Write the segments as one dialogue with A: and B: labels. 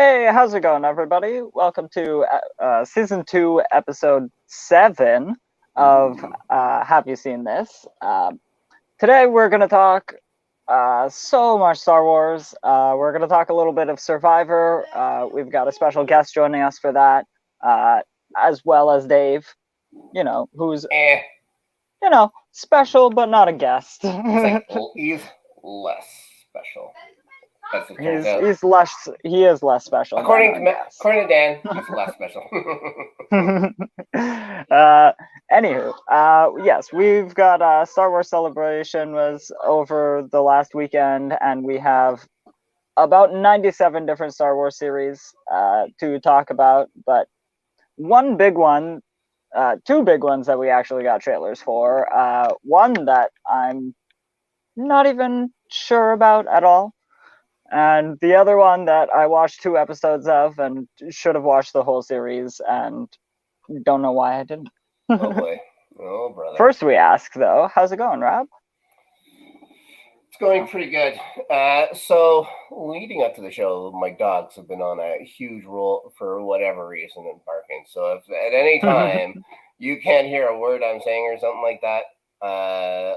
A: Hey, how's it going, everybody? Welcome to season 2, episode 7 of Have You Seen This? Today we're going to talk so much Star Wars. We're going to talk a little bit of Survivor. We've got a special guest joining us for that, as well as Dave, who's, special but not a guest.
B: He's less special. As it turns out.
A: He is less special.
B: According to Dan, he's less special.
A: Anywho, yes, we've got Star Wars Celebration was over the last weekend, and we have about 97 different Star Wars series to talk about, but one big one, two big ones that we actually got trailers for. One that I'm not even sure about at all. And the other one that I watched 2 episodes of and should have watched the whole series and don't know why I didn't.
B: Oh boy. Oh brother.
A: First we ask though, how's it going, Rob?
B: It's going pretty good. So leading up to the show, my dogs have been on a huge roll for whatever reason and barking. So if at any time you can't hear a word I'm saying or something like that,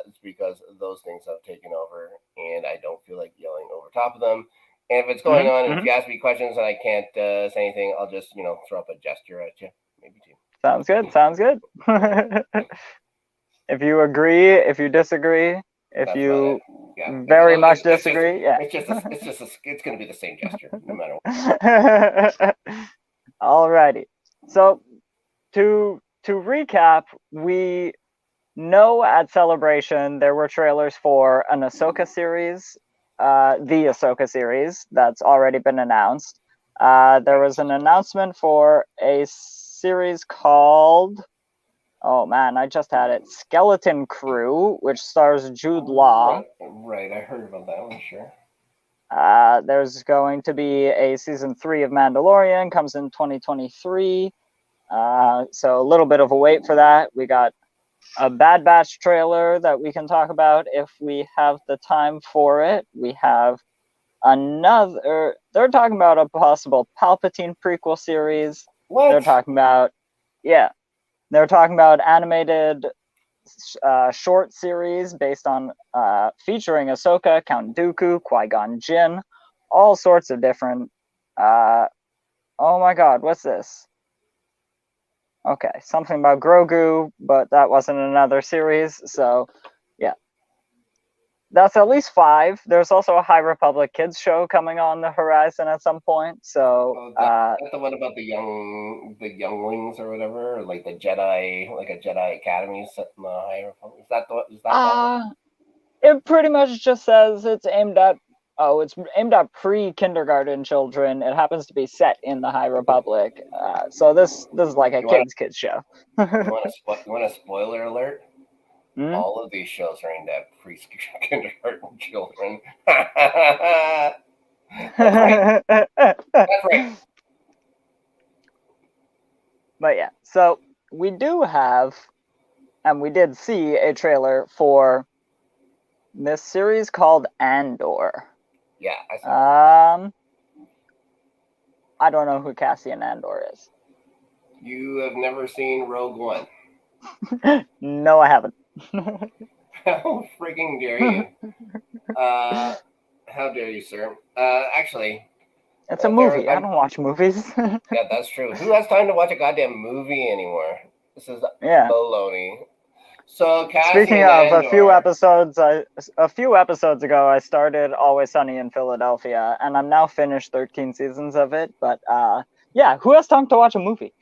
B: it's because those things have taken over and I don't feel like yelling over top of them. And if it's going on and if you ask me questions and I can't say anything, I'll just, throw up a gesture at you. Maybe 2.
A: Sounds good. If you agree, if you disagree, if you very much disagree,
B: it's going to be the same gesture no matter what.
A: Alrighty. So to recap, we know at Celebration there were trailers for an Ahsoka series, the Ahsoka series that's already been announced. There was an announcement for a series called, oh man, I just had it, Skeleton Crew, which stars Jude Law.
B: Right, I heard about that one, sure.
A: There's going to be a season 3 of Mandalorian, comes in 2023. So a little bit of a wait for that. We got a Bad Batch trailer that we can talk about if we have the time for it. We have another, they're talking about a possible Palpatine prequel series.
B: What?
A: They're talking about animated short series based on featuring Ahsoka, Count Dooku, Qui-Gon Jinn, all sorts of different oh my god, what's this? Okay, something about Grogu, but that wasn't another series, so yeah. That's at least 5. There's also a High Republic kids show coming on the horizon at some point, so...
B: that's the one about the younglings or whatever, like the Jedi, like a Jedi Academy set in the High Republic. Is that that?
A: It pretty much just says it's aimed at pre-kindergarten children. It happens to be set in the High Republic. So this is like a kids show.
B: You want a spoiler alert? All of these shows are aimed at pre-kindergarten children. That's right.
A: But yeah, so we do have, and we did see a trailer for this series called Andor.
B: Yeah, I saw.
A: I don't know who Cassian Andor is.
B: You have never seen Rogue One?
A: No, I haven't.
B: How freaking dare you? How dare you, sir? Actually,
A: it's a movie. I don't watch movies.
B: Yeah, that's true. Who has time to watch a goddamn movie anymore? This is baloney. So,
A: speaking of Andor, a few episodes ago, I started Always Sunny in Philadelphia, and I'm now finished 13 seasons of it. But yeah, who has time to watch a movie?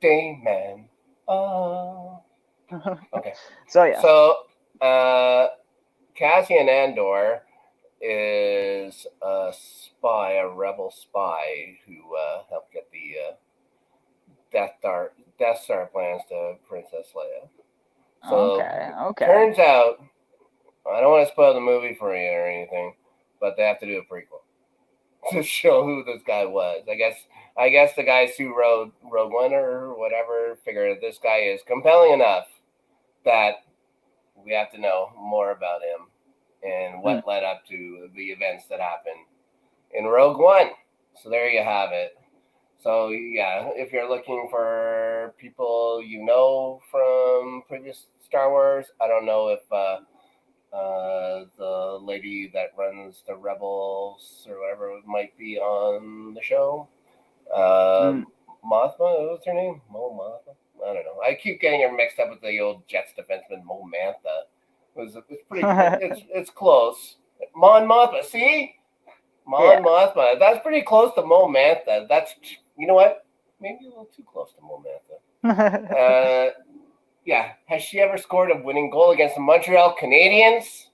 B: Dayman. Okay.
A: So yeah.
B: So Cassian Andor is a spy, a rebel spy who helped get the Death Star plans to Princess Leia. So
A: okay.
B: Turns out, I don't want to spoil the movie for you or anything, but they have to do a prequel to show who this guy was. I guess the guys who wrote Rogue One or whatever figured this guy is compelling enough that we have to know more about him and what led up to the events that happened in Rogue One. So there you have it. So yeah, if you're looking for people from previous Star Wars, I don't know if the lady that runs the Rebels or whatever might be on the show. Mothma, what's her name? Mo Mothma? I don't know. I keep getting her mixed up with the old Jets defenseman Mo Mantha. It's pretty. It's close. Mon Mothma. See, Mon Mothma. That's pretty close to Mo Mantha. That's, you know what? Maybe a little too close to Mo Mantha. Yeah. Has she ever scored a winning goal against the Montreal Canadiens?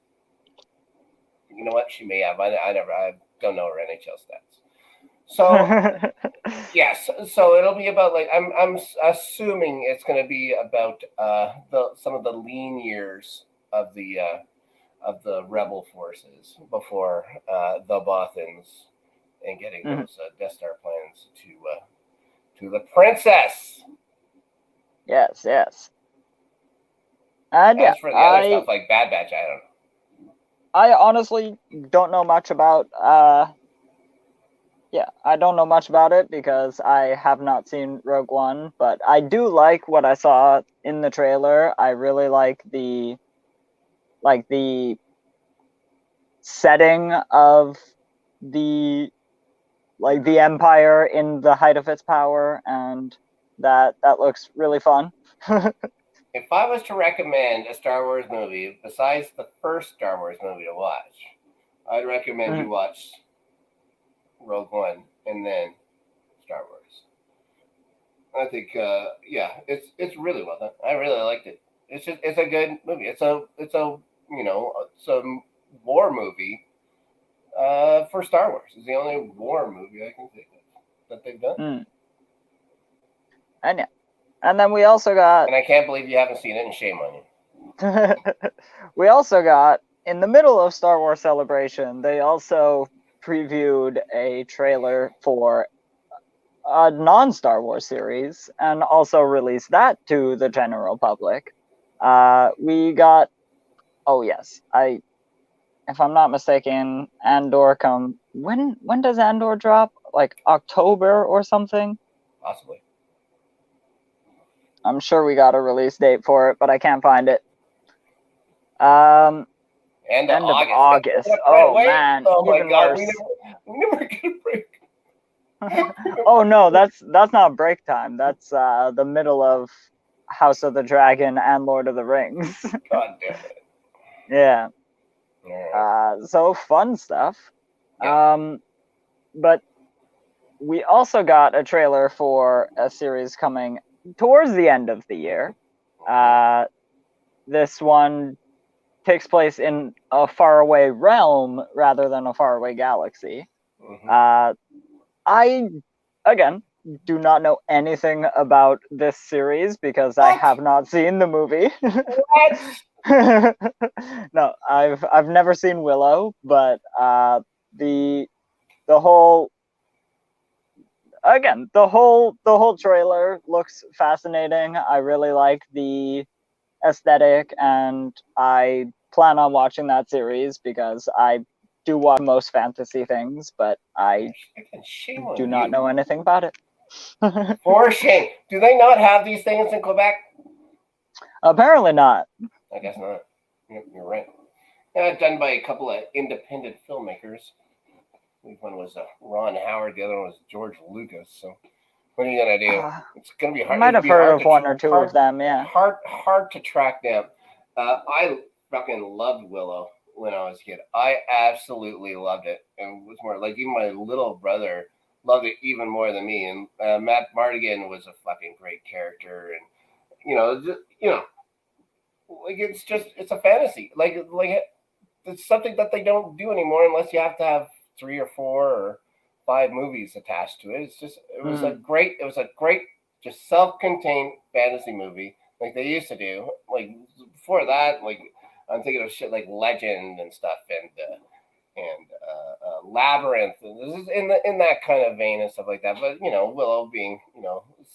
B: You know what? She may have. I don't know her NHL stats. So yes, so it'll be about, like, I'm assuming it's going to be about some of the lean years of the rebel forces before the Bothans, and getting those Death Star plans to the princess.
A: Yes. And
B: as for the other stuff like Bad Batch, I don't know.
A: I honestly don't know much about. I don't know much about it because I have not seen Rogue One, but I do like what I saw in the trailer. I really like the setting of the Empire in the height of its power, and that looks really fun.
B: If I was to recommend a Star Wars movie besides the first Star Wars movie to watch, I'd recommend you watch Rogue One and then Star Wars. I think, it's really well done. I really liked it. It's a good movie. It's a war movie for Star Wars. It's the only war movie I can think of that they've done.
A: And then we also got...
B: And I can't believe you haven't seen it, and shame on you.
A: We also got, in the middle of Star Wars Celebration, they also previewed a trailer for a non-Star Wars series and also released that to the general public. We got... Oh, yes. If I'm not mistaken, Andor come... When does Andor drop? Like October or something?
B: Possibly.
A: I'm sure we got a release date for it, but I can't find it.
B: End of
A: August. Man.
B: Oh my God.
A: Worse.
B: We never get a break.
A: Oh no, that's not break time. That's the middle of House of the Dragon and Lord of the Rings.
B: God damn it.
A: Yeah. So fun stuff.
B: Yeah.
A: But we also got a trailer for a series coming towards the end of the year. This one takes place in a faraway realm rather than a faraway galaxy. I, again, do not know anything about this series because I have not seen the movie. No, I've never seen Willow, but the whole trailer looks fascinating. I really like the aesthetic, and I plan on watching that series because I do watch most fantasy things, but I do not know anything about it.
B: For shame. Do they not have these things in Quebec?
A: Apparently not.
B: I guess not. You're right. Yeah, done by a couple of independent filmmakers. One was Ron Howard, the other one was George Lucas. So what are you gonna do? It's gonna be hard.
A: I might have heard of one or two of them. Yeah.
B: Hard to track down. I fucking loved Willow when I was a kid. I absolutely loved it, and it was more like even my little brother loved it even more than me. And Matt Mardigan was a fucking great character, and like it's a fantasy. Like it's something that they don't do anymore unless you have to have 3 or 4 or 5 movies attached to it. It was a great just self-contained fantasy movie like they used to do. Like before that, like I'm thinking of shit like Legend and stuff, and Labyrinth, and this is in that kind of vein and stuff like that. But Willow being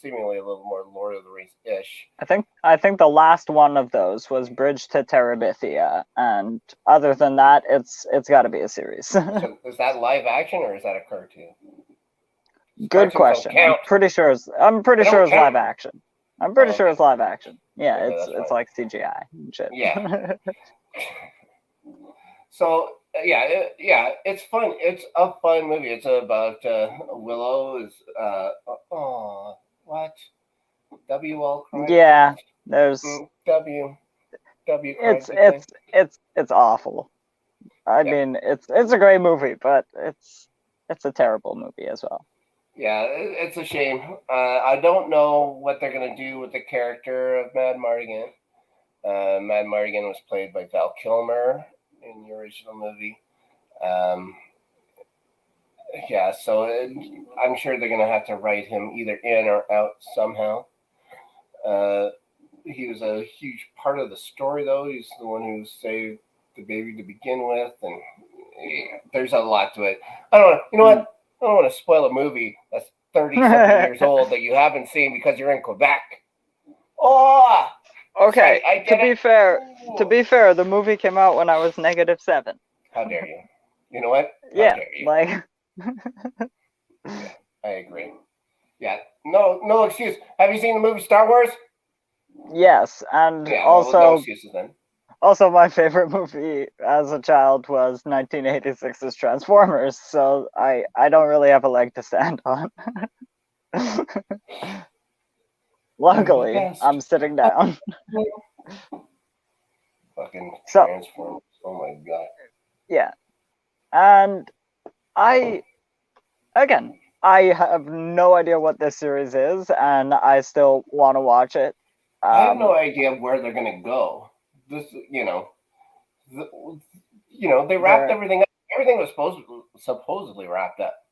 B: seemingly a little more Lord of the Rings-ish.
A: I think the last one of those was Bridge to Terabithia, and other than that, it's got to be a series.
B: So is that live action or is that a cartoon?
A: Good question. I'm pretty sure it's live action. I'm pretty sure it's live action. Yeah, it's like CGI and shit.
B: Yeah. So it's fun. It's a fun movie. It's about Willow is what W.L. Crichton.
A: Yeah, there's
B: W.
A: It's awful. I mean, it's a great movie, but it's a terrible movie as well.
B: Yeah, it's a shame. I don't know what they're gonna do with the character of Madmartigan. Madmartigan was played by Val Kilmer in the original movie. So I'm sure they're gonna have to write him either in or out somehow. He was a huge part of the story, though. He's the one who saved the baby to begin with, and there's a lot to it. I don't know. You know what? I don't want to spoil a movie that's 30-something years old that you haven't seen because you're in Quebec. Oh!
A: Okay, to be fair, the movie came out when I was -7.
B: How dare you? You know what?
A: How dare you?
B: Like... yeah, I agree. Yeah, no excuse. Have you seen the movie Star Wars?
A: Yes, and also... no excuses then. Also, my favorite movie as a child was 1986's Transformers, so I don't really have a leg to stand on. Luckily, I'm sitting down.
B: Fucking Transformers. Oh my god.
A: Yeah. And I have no idea what this series is, and I still want to watch it.
B: I have no idea where they're going to go. This, they wrapped everything up. Everything was supposedly wrapped up.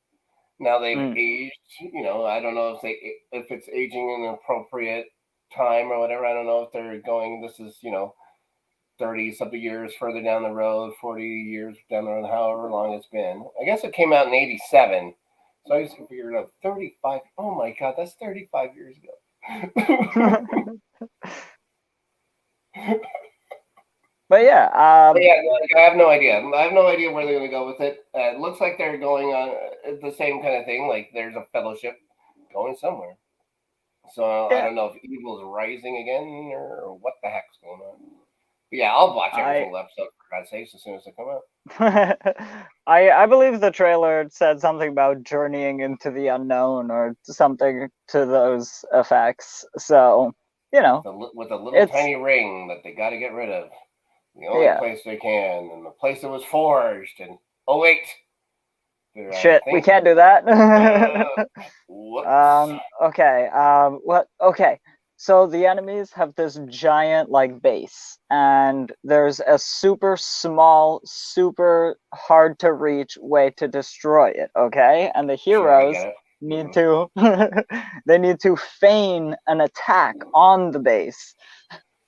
B: Now they've aged. I don't know if it's aging in an appropriate time or whatever. I don't know if they're going. This is 30-something years further down the road, 40 years down the road, however long it's been. I guess it came out in '87, so I just figured out 35. Oh my god, that's 35 years ago.
A: But yeah,
B: I have no idea. I have no idea where they're going to go with it. It looks like they're going on the same kind of thing. Like there's a fellowship going somewhere. So I don't know if evil's rising again or what the heck's going on. But yeah, I'll watch every single episode for God's sakes as soon as they come out.
A: I believe the trailer said something about journeying into the unknown or something to those effects. So
B: with a little tiny ring that they got to get rid of. The only place they can, and the place that was forged. And oh wait,
A: shit, we can't do that.
B: Whoops.
A: Okay. What? Okay. So the enemies have this giant base, and there's a super small, super hard to reach way to destroy it. Okay, and the heroes need to they need to feign an attack on the base.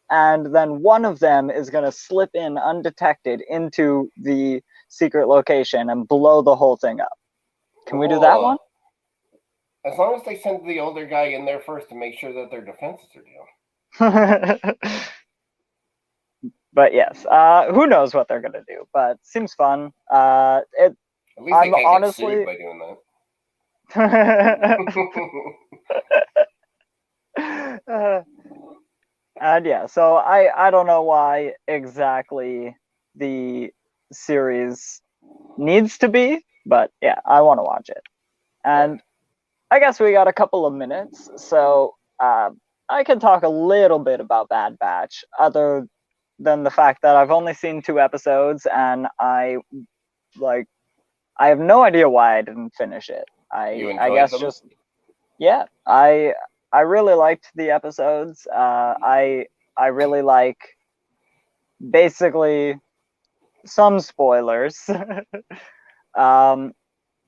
A: And then one of them is going to slip in undetected into the secret location and blow the whole thing up. Can we do that one?
B: As long as they send the older guy in there first to make sure that their defenses are down.
A: But yes, who knows what they're going to do, but seems fun.
B: At least they can't get sued by doing
A: that. And yeah, so I don't know why exactly the series needs to be, but yeah, I want to watch it. And I guess we got a couple of minutes, so I can talk a little bit about Bad Batch, other than the fact that I've only seen 2 episodes, and I have no idea why I didn't finish it. I guess them? Just yeah, I really liked the episodes. I really like basically some spoilers.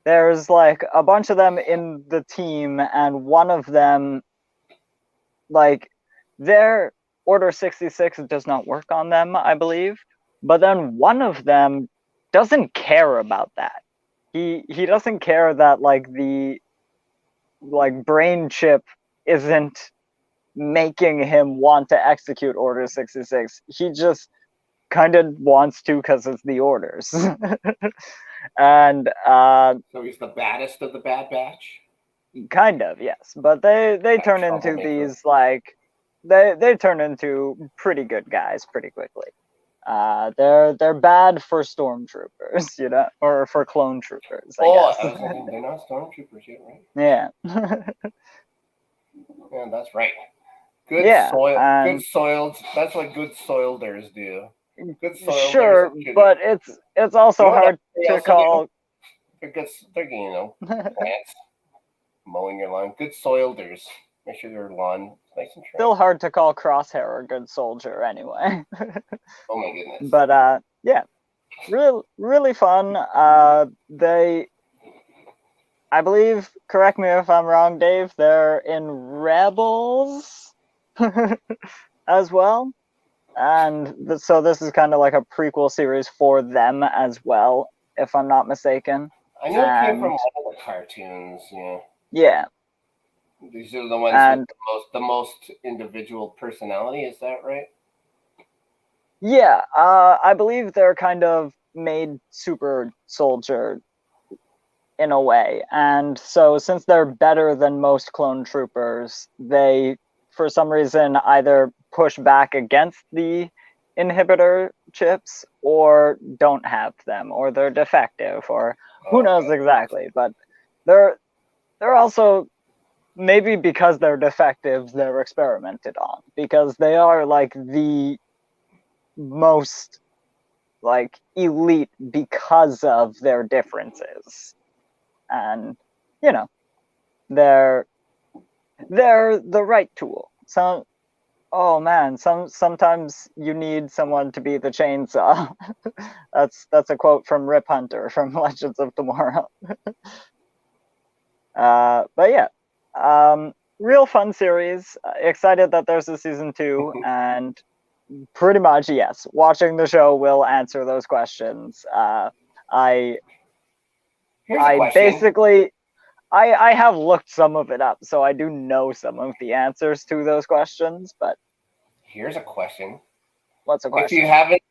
A: There's a bunch of them in the team, and one of them, their Order 66 does not work on them, I believe. But then one of them doesn't care about that. He doesn't care that the brain chip isn't making him want to execute Order 66. He just kind of wants to because it's the orders. And
B: So he's the baddest of the Bad Batch.
A: kind of, yes. But they turn into
B: Troublemaker.
A: these like they turn into pretty good guys pretty quickly. They're bad for stormtroopers, you know, or for clone troopers, I
B: I
A: guess.
B: was thinking they're not stormtroopers yet, right?
A: Yeah.
B: Yeah, that's right. Good
A: Yeah,
B: soil,
A: and
B: good soiled. That's what good soilders do. Good soilders.
A: sure,
B: should-
A: but it's also
B: You know what
A: hard
B: they
A: to
B: also
A: call.
B: They're good. They're plants, mowing your lawn. Good soilders. Make sure your lawn is nice and trim.
A: Still hard to call Crosshair a good soldier anyway.
B: Oh my goodness.
A: But yeah, really fun. They, I believe, correct me if I'm wrong, Dave, they're in Rebels as well. And so this is kind of like a prequel series for them as well, if I'm not mistaken.
B: I know it came from
A: and-
B: one of the cartoons. Yeah,
A: Yeah,
B: these are the ones
A: and
B: with the most individual personality. Is that right?
A: yeah, I believe they're kind of made super soldier in a way. And so since they're better than most clone troopers, they, for some reason, either push back against the inhibitor chips or don't have them, or they're defective, or who knows exactly. But they're also, maybe because they're defective, they're experimented on, because they are like the most like elite because of their differences. And you know, they're the right tool. So, oh man, sometimes you need someone to be the chainsaw. That's a quote from Rip Hunter from Legends of Tomorrow. But yeah, real fun series. Excited that there's a season 2, and pretty much yes, watching the show will answer those questions. I
B: Here's a
A: I
B: question.
A: basically I have looked some of it up, so I do know some of the answers to those questions. But
B: Here's a question.
A: what's a question?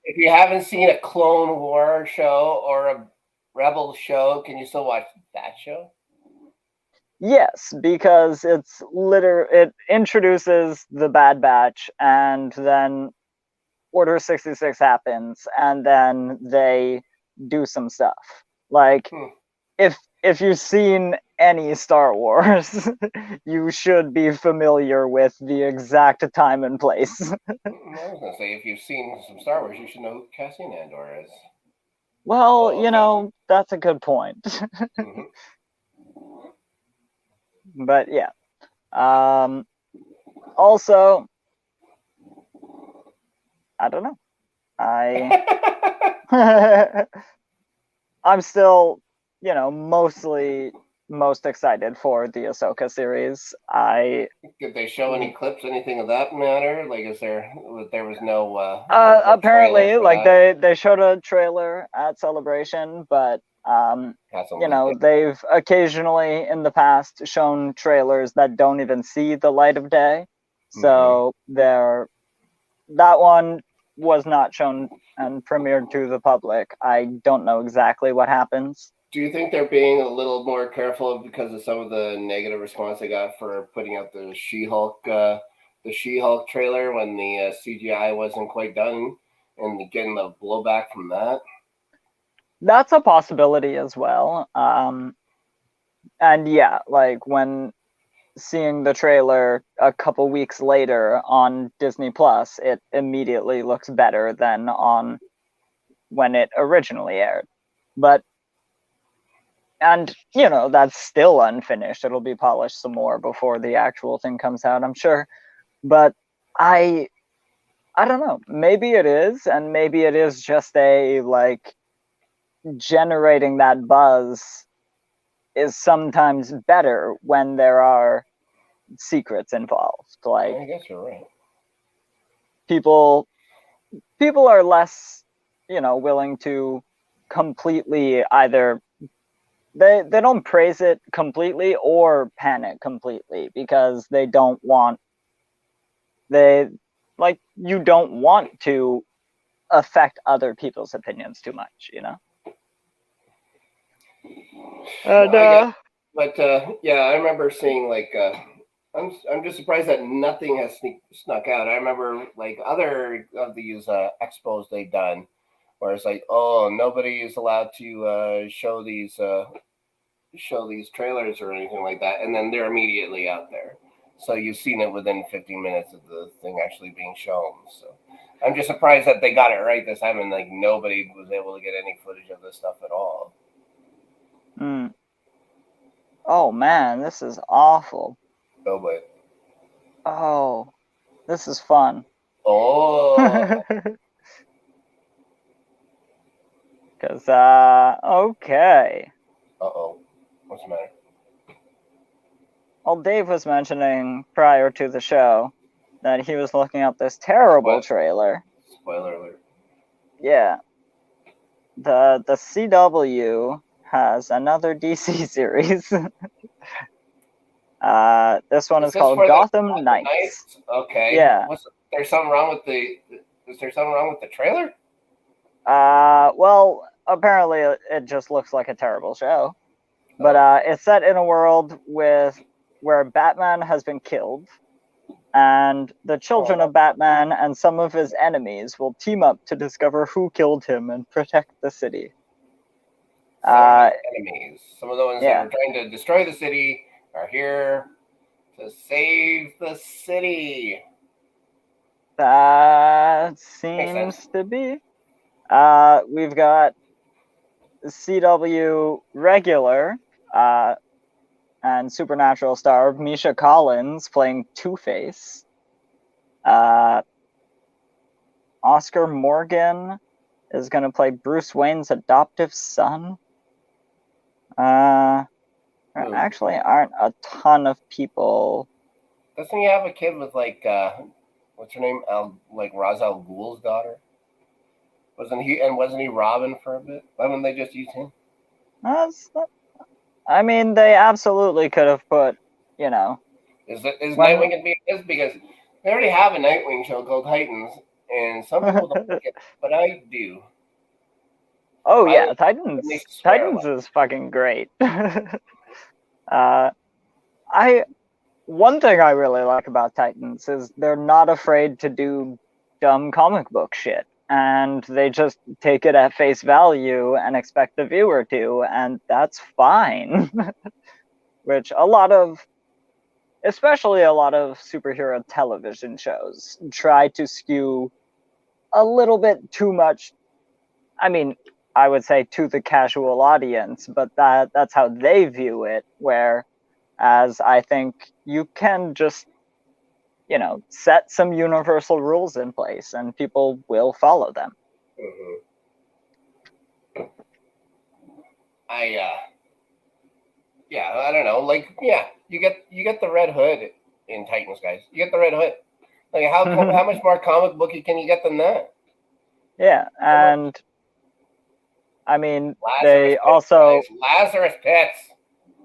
B: If you haven't seen a Clone War show or a Rebel show, can you still watch that show?
A: Yes, because it introduces the Bad Batch, and then Order 66 happens, and then they do some stuff. Like if you've seen any Star Wars, you should be familiar with the exact time and place.
B: I was gonna say, if you've seen some Star Wars, you should know who Cassian Andor is.
A: Well,
B: okay.
A: you know, that's a good point.
B: Mhm.
A: But yeah. Also, I don't know. I'm still, you know, most excited for the Ahsoka series.
B: Did they show any clips, anything of that matter? Like, there was no
A: apparently,
B: trailer for
A: like
B: that?
A: they showed a trailer at Celebration, but
B: Hasn't
A: you know,
B: leaked
A: they've occasionally in the past shown trailers that don't even see the light of day. So that one was not shown and premiered to the public. I don't know exactly what happens.
B: Do you think they're being a little more careful because of some of the negative response they got for putting out the She-Hulk trailer when the CGI wasn't quite done, and getting the blowback from that?
A: That's a possibility as well. And yeah, like when seeing the trailer a couple weeks later on Disney Plus, it immediately looks better than on when it originally aired. And you know, that's still unfinished. It'll be polished some more before the actual thing comes out, I'm sure. But I don't know. Maybe it is, and maybe it is just a like generating that buzz is sometimes better when there are secrets involved. Like,
B: I guess you're right.
A: people are less, you know, willing to completely either they don't praise it completely or panic completely because they don't want you don't want to affect other people's opinions too much, you know. And
B: I guess, but yeah, I remember seeing like I'm just surprised that nothing has snuck out. I remember like other of these expos they've done, where it's like, oh, nobody is allowed to show these trailers or anything like that, and then they're immediately out there. So you've seen it within 15 minutes of the thing actually being shown. So I'm just surprised that they got it right this time, and like nobody was able to get any footage of this stuff at all.
A: Oh man, this is awful.
B: Oh, but
A: oh, this is fun.
B: Oh.
A: Because okay.
B: Uh-oh. What's the matter?
A: Well, Dave was mentioning prior to the show that he was looking up this terrible trailer.
B: Spoiler alert.
A: Yeah. The CW has another DC series. This one is called Gotham Knights.
B: Okay.
A: Yeah.
B: There's something wrong with is there something wrong with the trailer?
A: Well, apparently it just looks like a terrible show. But it's set in a world where Batman has been killed, and the children of Batman and some of his enemies will team up to discover who killed him and protect the city.
B: Enemies. Some of the ones that were trying to destroy the city are here to save the city.
A: That seems to be. We've got CW regular and Supernatural star Misha Collins playing Two-Face. Oscar Morgan is going to play Bruce Wayne's adoptive son. There actually aren't a ton of people.
B: Doesn't he have a kid with like what's her name? Like Ra's al Ghul's daughter? Wasn't he Robin for a bit? Why wouldn't they just use him?
A: I mean, they absolutely could have put, you know.
B: Is Nightwing gonna be this? Because they already have a Nightwing show called Titans, and some people don't like it, but I do.
A: Oh yeah, Titans is fucking great. One thing I really like about Titans is they're not afraid to do dumb comic book shit, and they just take it at face value and expect the viewer to, and that's fine. Which especially a lot of superhero television shows try to skew a little bit too much. I mean, I would say to the casual audience, but that's how they view it, whereas I think you can just, you know, set some universal rules in place and people will follow them.
B: Mm-hmm. I don't know. Like, yeah, you get the Red Hood in Titans, guys. You get the Red Hood. Like, how much more comic booky can you get than that?
A: Yeah, and I mean, they also
B: Lazarus Pits.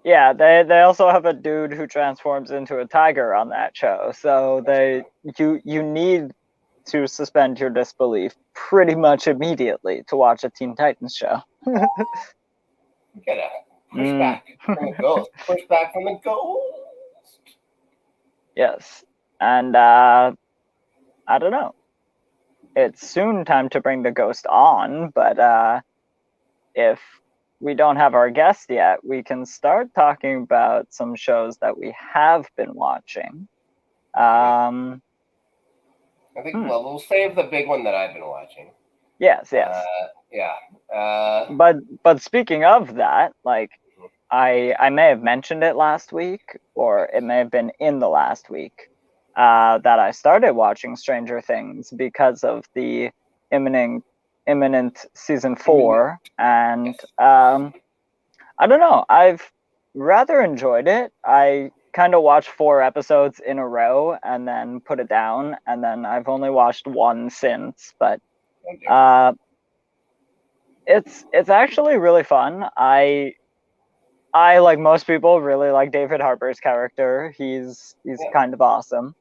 A: Yeah, they also have a dude who transforms into a tiger on that show. So you need to suspend your disbelief pretty much immediately to watch a Teen Titans show.
B: You gotta push back from the ghost. Push back from the ghost.
A: Yes, and I don't know. It's soon time to bring the ghost on, but if we don't have our guest yet, we can start talking about some shows that we have been watching.
B: I think we'll save the big one that I've been watching.
A: Yes. But speaking of that, like I may have mentioned it last week, or it may have been in the last week, that I started watching Stranger Things because of the imminent season 4, and I don't know, I've rather enjoyed it. I kind of watched 4 episodes in a row and then put it down, and then I've only watched 1 since, but it's actually really fun. I I, like most people, really like David Harbour's character. He's kind of awesome.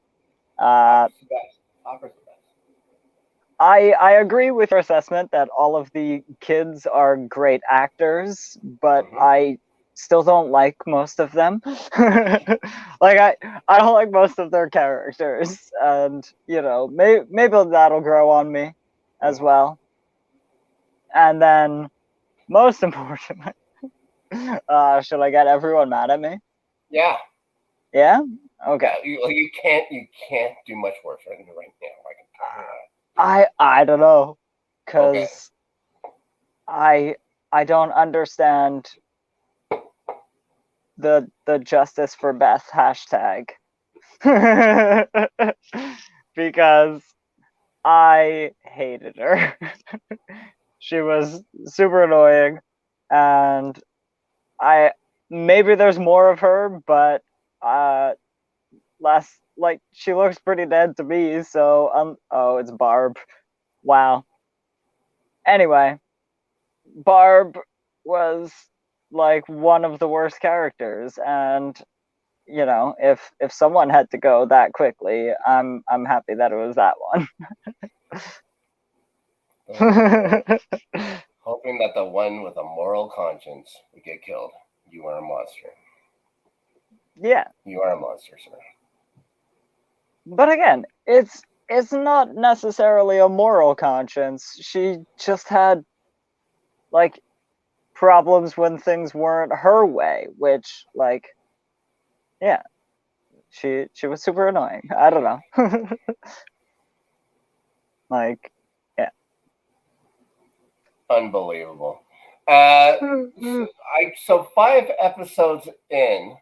B: Hopper's the best. Hopper's the best.
A: I agree with your assessment that all of the kids are great actors, but I still don't like most of them. Like I don't like most of their characters, and maybe that'll grow on me as well. And then, most importantly, should I get everyone mad at me?
B: Yeah.
A: Yeah. Okay.
B: You can't do much worse right now. I can tell you that.
A: I don't know,
B: Okay.
A: because I don't understand the justice for Beth hashtag. Because I hated her. She was super annoying, and maybe there's more of her, but she looks pretty dead to me, so oh, it's Barb. Wow. Anyway, Barb was like one of the worst characters, and if someone had to go that quickly, I'm happy that it was that one.
B: Hoping that the one with a moral conscience would get killed. You are a monster.
A: Yeah.
B: You are a monster, sir.
A: But again, it's not necessarily a moral conscience. She just had like problems when things weren't her way, which yeah. She was super annoying. I don't know. Yeah.
B: Unbelievable. So 5 episodes in,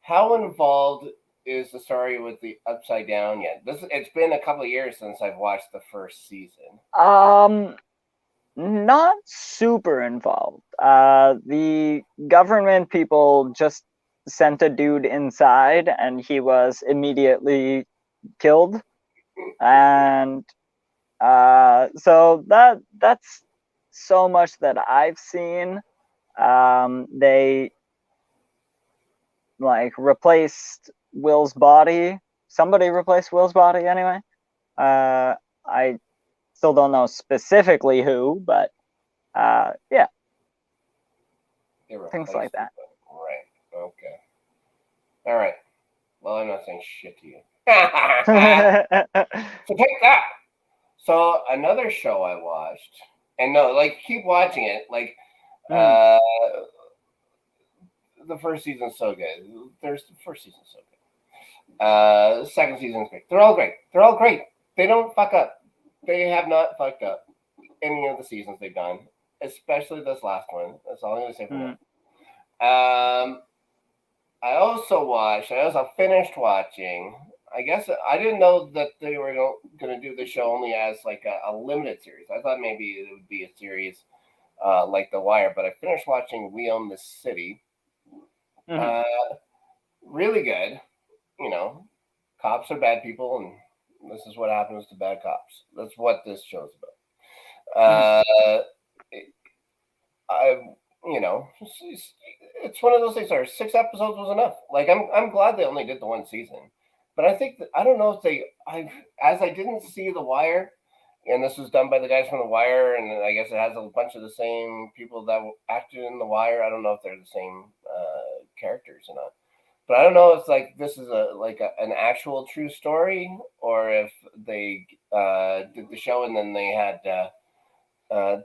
B: how involved is the story with the Upside Down yet? It's been a couple of years since I've watched the first season.
A: Not super involved. The government people just sent a dude inside, and he was immediately killed. And so that's so much that I've seen. They replaced Will's body. Somebody replaced Will's body anyway. I still don't know specifically who, but yeah. Things like that.
B: Right. Okay. All right. Well, I'm not saying shit to you. So take that. So another show I watched, and no, keep watching it. The first season's so good. The first season's so good. Second season's great. They're all great. They're all great. They don't fuck up. They have not fucked up any of the seasons they've done, especially this last one. That's all I'm going to say for now. I also finished watching. I guess I didn't know that they were going to do the show only as a limited series. I thought maybe it would be a series like The Wire, but I finished watching We Own This City. Really good. Cops are bad people, and this is what happens to bad cops. That's what this show's about. It's one of those things where 6 episodes was enough. I'm glad they only did the one season, but I think I don't know if as I didn't see The Wire, and this was done by the guys from The Wire, and I guess it has a bunch of the same people that acted in The Wire. I don't know if they're the same characters or not. But I don't know if this is an actual true story, or if they did the show and then they had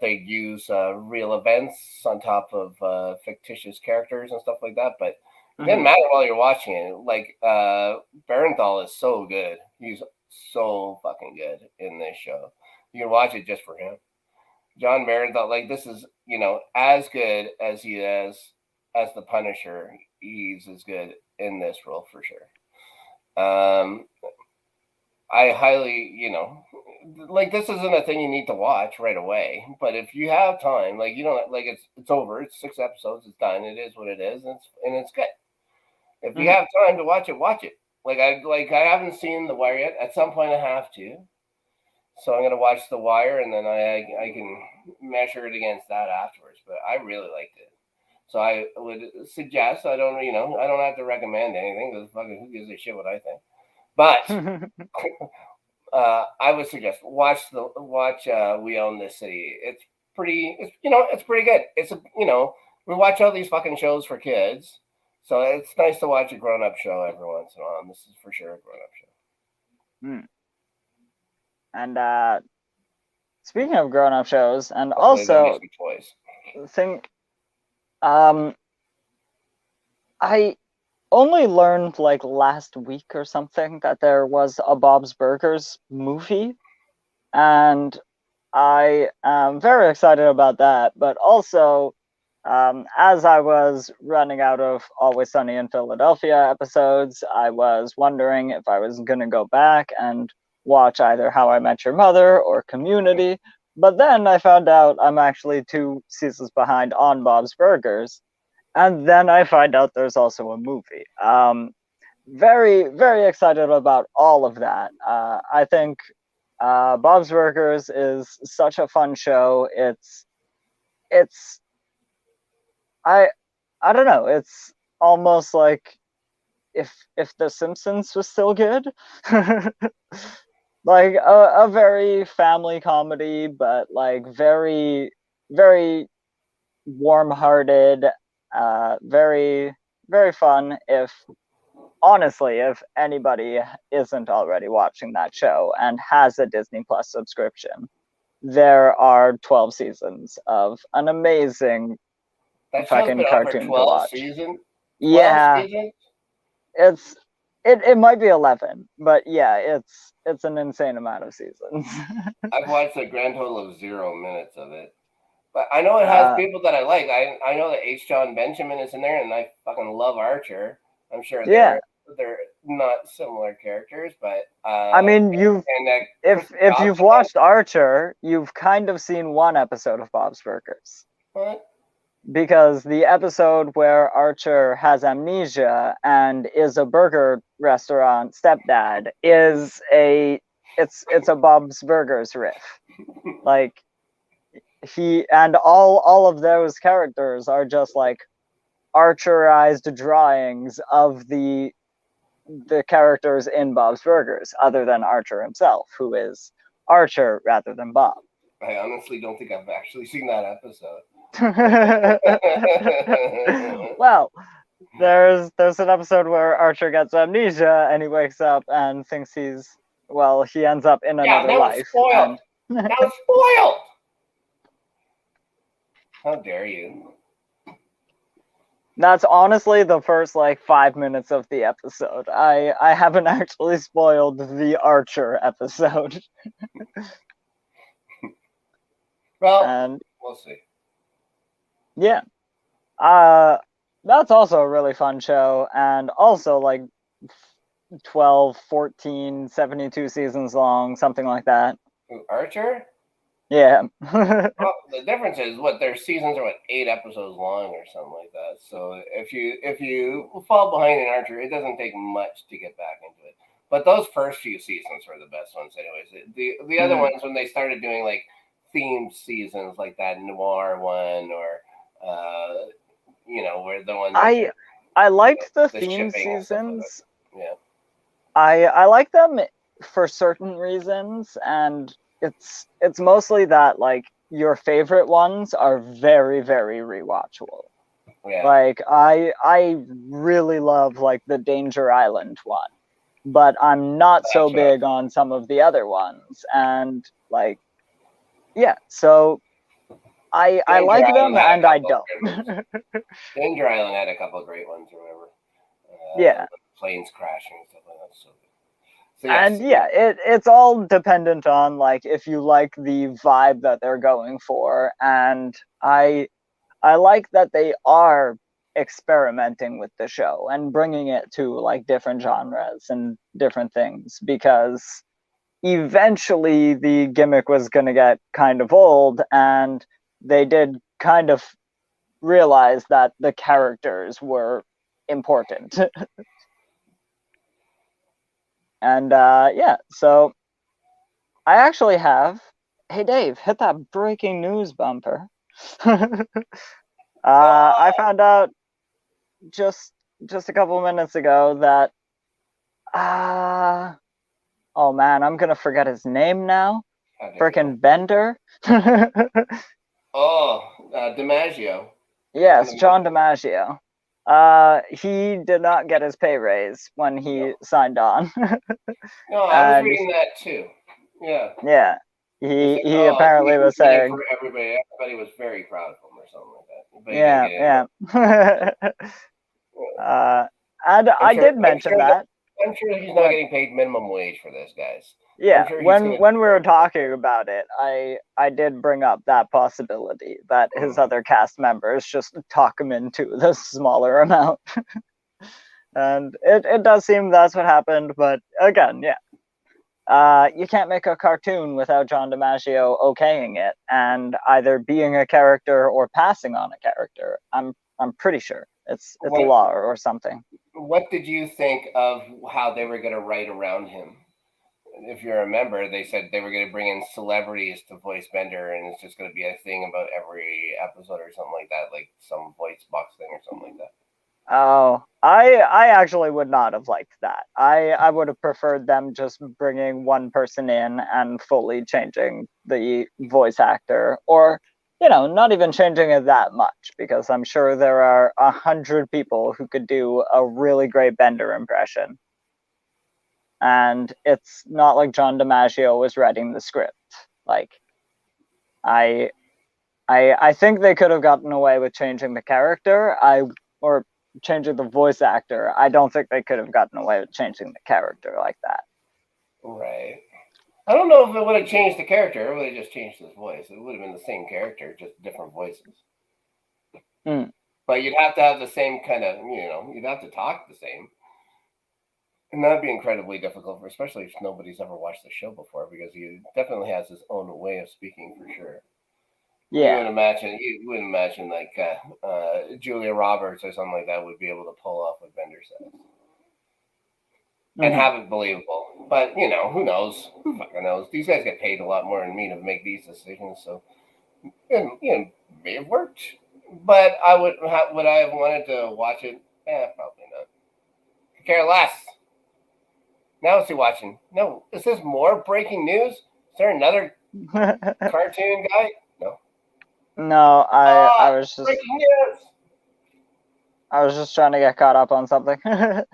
B: they use real events on top of fictitious characters and stuff like that. But it didn't matter while you're watching it. Barenthal is so good. He's so fucking good in this show. You can watch it just for him. John Barenthal, this is as good as he is as the Punisher. He's as good in this role for sure. I highly, this isn't a thing you need to watch right away, but if you have time, you don't it's over. It's 6 episodes. It's done. It is what it is, and it's good. If you have time to watch it, watch it. I haven't seen The Wire yet. At some point, I have to. So I'm gonna watch The Wire, and then I can measure it against that afterwards. But I really liked it. So I would suggest, I don't have to recommend anything because fucking who gives a shit what I think. But I would suggest watch We Own This City. It's pretty. It's pretty good. We watch all these fucking shows for kids, so it's nice to watch a grown up show every once in a while. And this is for sure a grown up show.
A: And speaking of grown up shows, and
B: Hopefully they'll
A: also
B: get some toys.
A: I only learned like last week or something that there was a Bob's Burgers movie, and I am very excited about that. But also, as I was running out of Always Sunny in Philadelphia episodes, I was wondering if I was going to go back and watch either How I Met Your Mother or Community. But then I found out I'm actually 2 seasons behind on Bob's Burgers. And then I find out there's also a movie. Very, very excited about all of that. I think Bob's Burgers is such a fun show. It's I don't know. It's almost like if The Simpsons was still good. Like a very family comedy, but like very, very warm-hearted, very, very fun. Honestly, if anybody isn't already watching that show and has a Disney Plus subscription, there are 12 seasons of an amazing fucking cartoon to watch.
B: Seasons? 12
A: yeah,
B: seasons?
A: it might be 11, but yeah, it's an insane amount of seasons.
B: I've watched a grand total of 0 minutes of it. But I know it has people that I like. I know that H. John Benjamin is in there, and I fucking love Archer. I'm sure they're not similar characters, but
A: I mean, if you've watched Archer, you've kind of seen one episode of Bob's Burgers.
B: What?
A: Because the episode where Archer has amnesia and is a burger restaurant stepdad is it's a Bob's Burgers riff. Like he and all of those characters are just like Archerized drawings of the characters in Bob's Burgers, other than Archer himself, who is Archer rather than Bob.
B: I honestly don't think I've actually seen that episode.
A: Well, there's an episode where Archer gets amnesia and he wakes up and thinks he ends up in another life.
B: Spoiled. That was spoiled. How dare you?
A: That's honestly the first 5 minutes of the episode. I haven't actually spoiled the Archer episode.
B: Well, we'll see.
A: Yeah. That's also a really fun show, and also 12, 14, 72 seasons long, something like that.
B: Archer?
A: Yeah.
B: Well, the difference is their seasons are 8 episodes long or something like that. So if you fall behind in Archer, it doesn't take much to get back into it. But those first few seasons were the best ones, anyways. The other ones, when they started doing themed seasons like that noir one, or where the one
A: I liked the theme seasons.
B: Yeah.
A: I like them for certain reasons, and it's mostly that your favorite ones are very, very rewatchable.
B: Yeah.
A: I really love the Danger Island one, but I'm not so big on some of the other ones, and so I like them and I don't.
B: Danger Island had a couple of great ones, remember?
A: Yeah.
B: Planes crashing and stuff like that. So
A: and it's all dependent on if you like the vibe that they're going for, and I like that they are experimenting with the show and bringing it to different genres and different things, because eventually the gimmick was going to get kind of old, and they did kind of realize that the characters were important. And so I actually have, hey Dave, hit that breaking news bumper. I found out just a couple minutes ago that oh man, I'm gonna forget his name now. Frickin' Bender.
B: DiMaggio.
A: Yes, John DiMaggio. He did not get his pay raise when he signed on.
B: No, I was reading that too. Yeah.
A: Yeah. He apparently was saying
B: for everybody was very proud of him or something like that. But
A: yeah. And I did mention that.
B: I'm sure he's not getting paid minimum wage for this, guys.
A: Yeah, when we were talking about it, I did bring up that possibility that his other cast members just talk him into the smaller amount. And it does seem that's what happened, but again, yeah. You can't make a cartoon without John DiMaggio okaying it and either being a character or passing on a character. I'm pretty sure it's a law or something.
B: What did you think of how they were going to write around him? If you remember, they said they were going to bring in celebrities to voice Bender, and it's just going to be a thing about every episode or something like that, like some voice box thing or something like that.
A: Oh, I actually would not have liked that. I would have preferred them just bringing one person in and fully changing the voice actor, or not even changing it that much, because I'm sure there are 100 people who could do a really great Bender impression. And it's not like John DiMaggio was writing the script. Like, I think they could have gotten away with changing the character, or changing the voice actor. I don't think they could have gotten away with changing the character like that.
B: Right. I don't know if it would have changed the character. It would have just changed his voice. It would have been the same character, just different voices. But you'd have to have the same kind of, you'd have to talk the same. And that'd be incredibly difficult, especially if nobody's ever watched the show before, because he definitely has his own way of speaking for sure.
A: Yeah.
B: You wouldn't imagine like Julia Roberts or something like that would be able to pull off what Bender says. And have it believable. But, who knows? Who fucking knows? These guys get paid a lot more than me to make these decisions, so it may have worked. But would I have wanted to watch it? Probably not. I care less. Now what's he watching? No. Is this more breaking news? Is there another cartoon guy? No.
A: No, I was just
B: breaking news.
A: I was just trying to get caught up on something.
B: How dare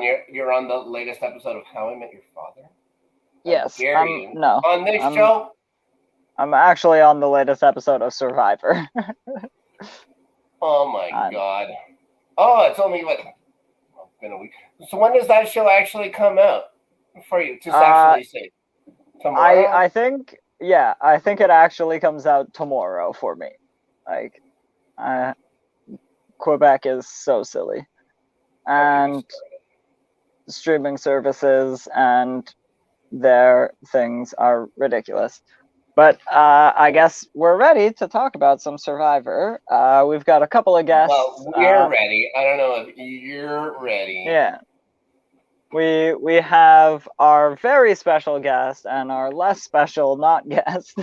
B: you? You're on the latest episode of How I Met Your Father?
A: Yes. No.
B: On this show?
A: I'm actually on the latest episode of Survivor.
B: Oh my god. Oh, it's only been a week. So when does that show actually come out for you to actually see? Tomorrow?
A: I think it actually comes out tomorrow for me. Like, Quebec is so silly. And streaming services and their things are ridiculous. But I guess we're ready to talk about some Survivor. We've got a couple of guests.
B: Well, we're ready. I don't know if you're ready.
A: Yeah. We have our very special guest and our less special not guest.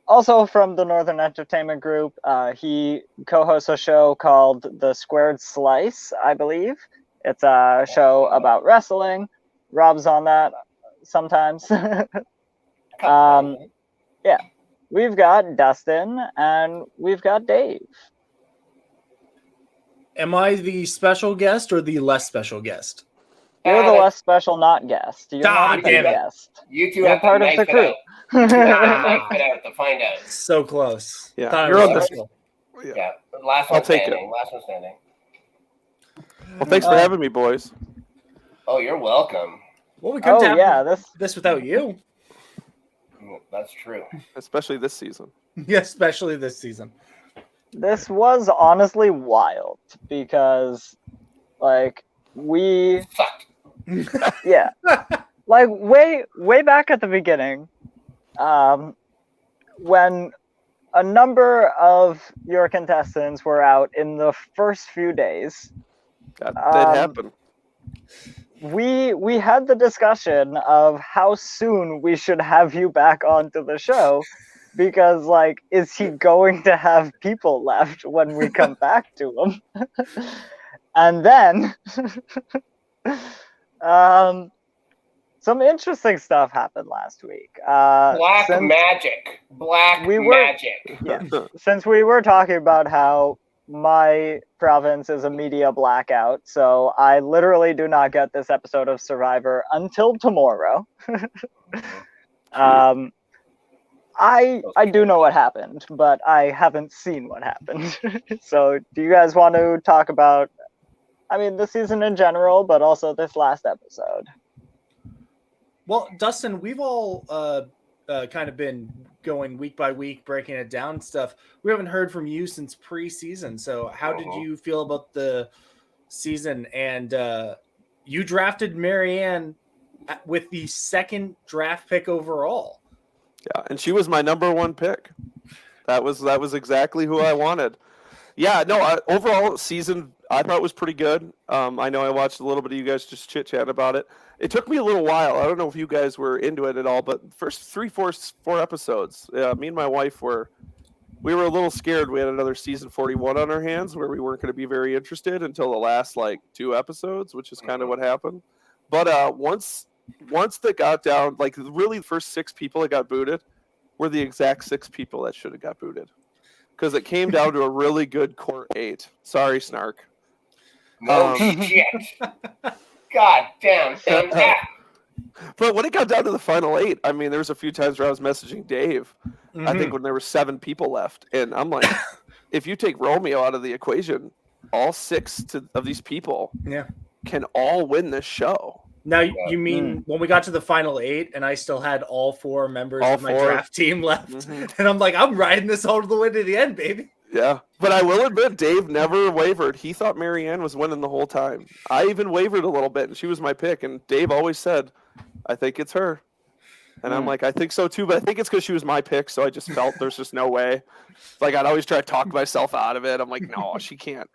A: Also from the Northern Entertainment Group. He co-hosts a show called The Squared Slice, I believe. It's a show about wrestling. Rob's on that sometimes. Yeah. We've got Dustin and we've got Dave.
C: Am I the special guest or the less special guest?
A: You're the less special not guest. You're not a guest.
B: You two
A: You're part of the crew.
B: To find out.
C: So close.
D: Yeah, you're on
B: the. Yeah, last one standing. Last one standing.
D: Well, thanks for having me, boys.
B: Oh, you're welcome.
C: Well, we couldn't have this without you.
B: That's true.
D: Especially this season.
C: Yeah, especially this season.
A: This was honestly wild because, like, we
B: sucked.
A: Yeah, like way back at the beginning, when a number of your contestants were out in the first few days.
D: That did happen.
A: we had the discussion of how soon we should have you back onto the show, because like, is he going to have people left when we come back to him? And then some interesting stuff happened last week.
B: Black
A: since
B: magic. Black
A: we were-
B: magic.
A: yeah, since we were talking about how my province is a media blackout, so I literally do not get this episode of Survivor until tomorrow. I do know what happened, but I haven't seen what happened. So do you guys want to talk about, I mean, the season in general, but also this last episode?
C: Well, Dustin, we've all kind of been going week by week, breaking it down and stuff. We haven't heard from you since preseason. So how did you feel about the season? And you drafted Marianne with the second draft pick overall.
D: Yeah, and she was my number one pick. That was exactly who I wanted. Yeah, no, overall season I thought was pretty good. I know I watched a little bit of you guys just chit chat about it. It took me a little while. I don't know if you guys were into it at all, but first four episodes, me and my wife we were a little scared. We had another season 41 on our hands where we weren't going to be very interested until the last like 2 episodes, which is kind of what happened. But once they got down, like really the first 6 people that got booted were the exact 6 people that should have got booted. Because it came down to a really good core 8. Sorry, Snark.
B: No shit. God damn.
D: But when it got down to the final 8, I mean, there was a few times where I was messaging Dave.
C: Mm-hmm.
D: I think when there were 7 people left, and I'm like, if you take Romeo out of the equation, all 6 of these people can all win this show.
C: Now, you mean when we got to the final 8 and I still had all 4 members of my draft team left, and I'm like, I'm riding this all the way to the end, baby.
D: Yeah, but I will admit, Dave never wavered. He thought Marianne was winning the whole time. I even wavered a little bit, and she was my pick. And Dave always said, I think it's her. And I'm like, I think so too, but I think it's because she was my pick, so I just felt there's just no way. Like, I'd always try to talk myself out of it. I'm like, no, she can't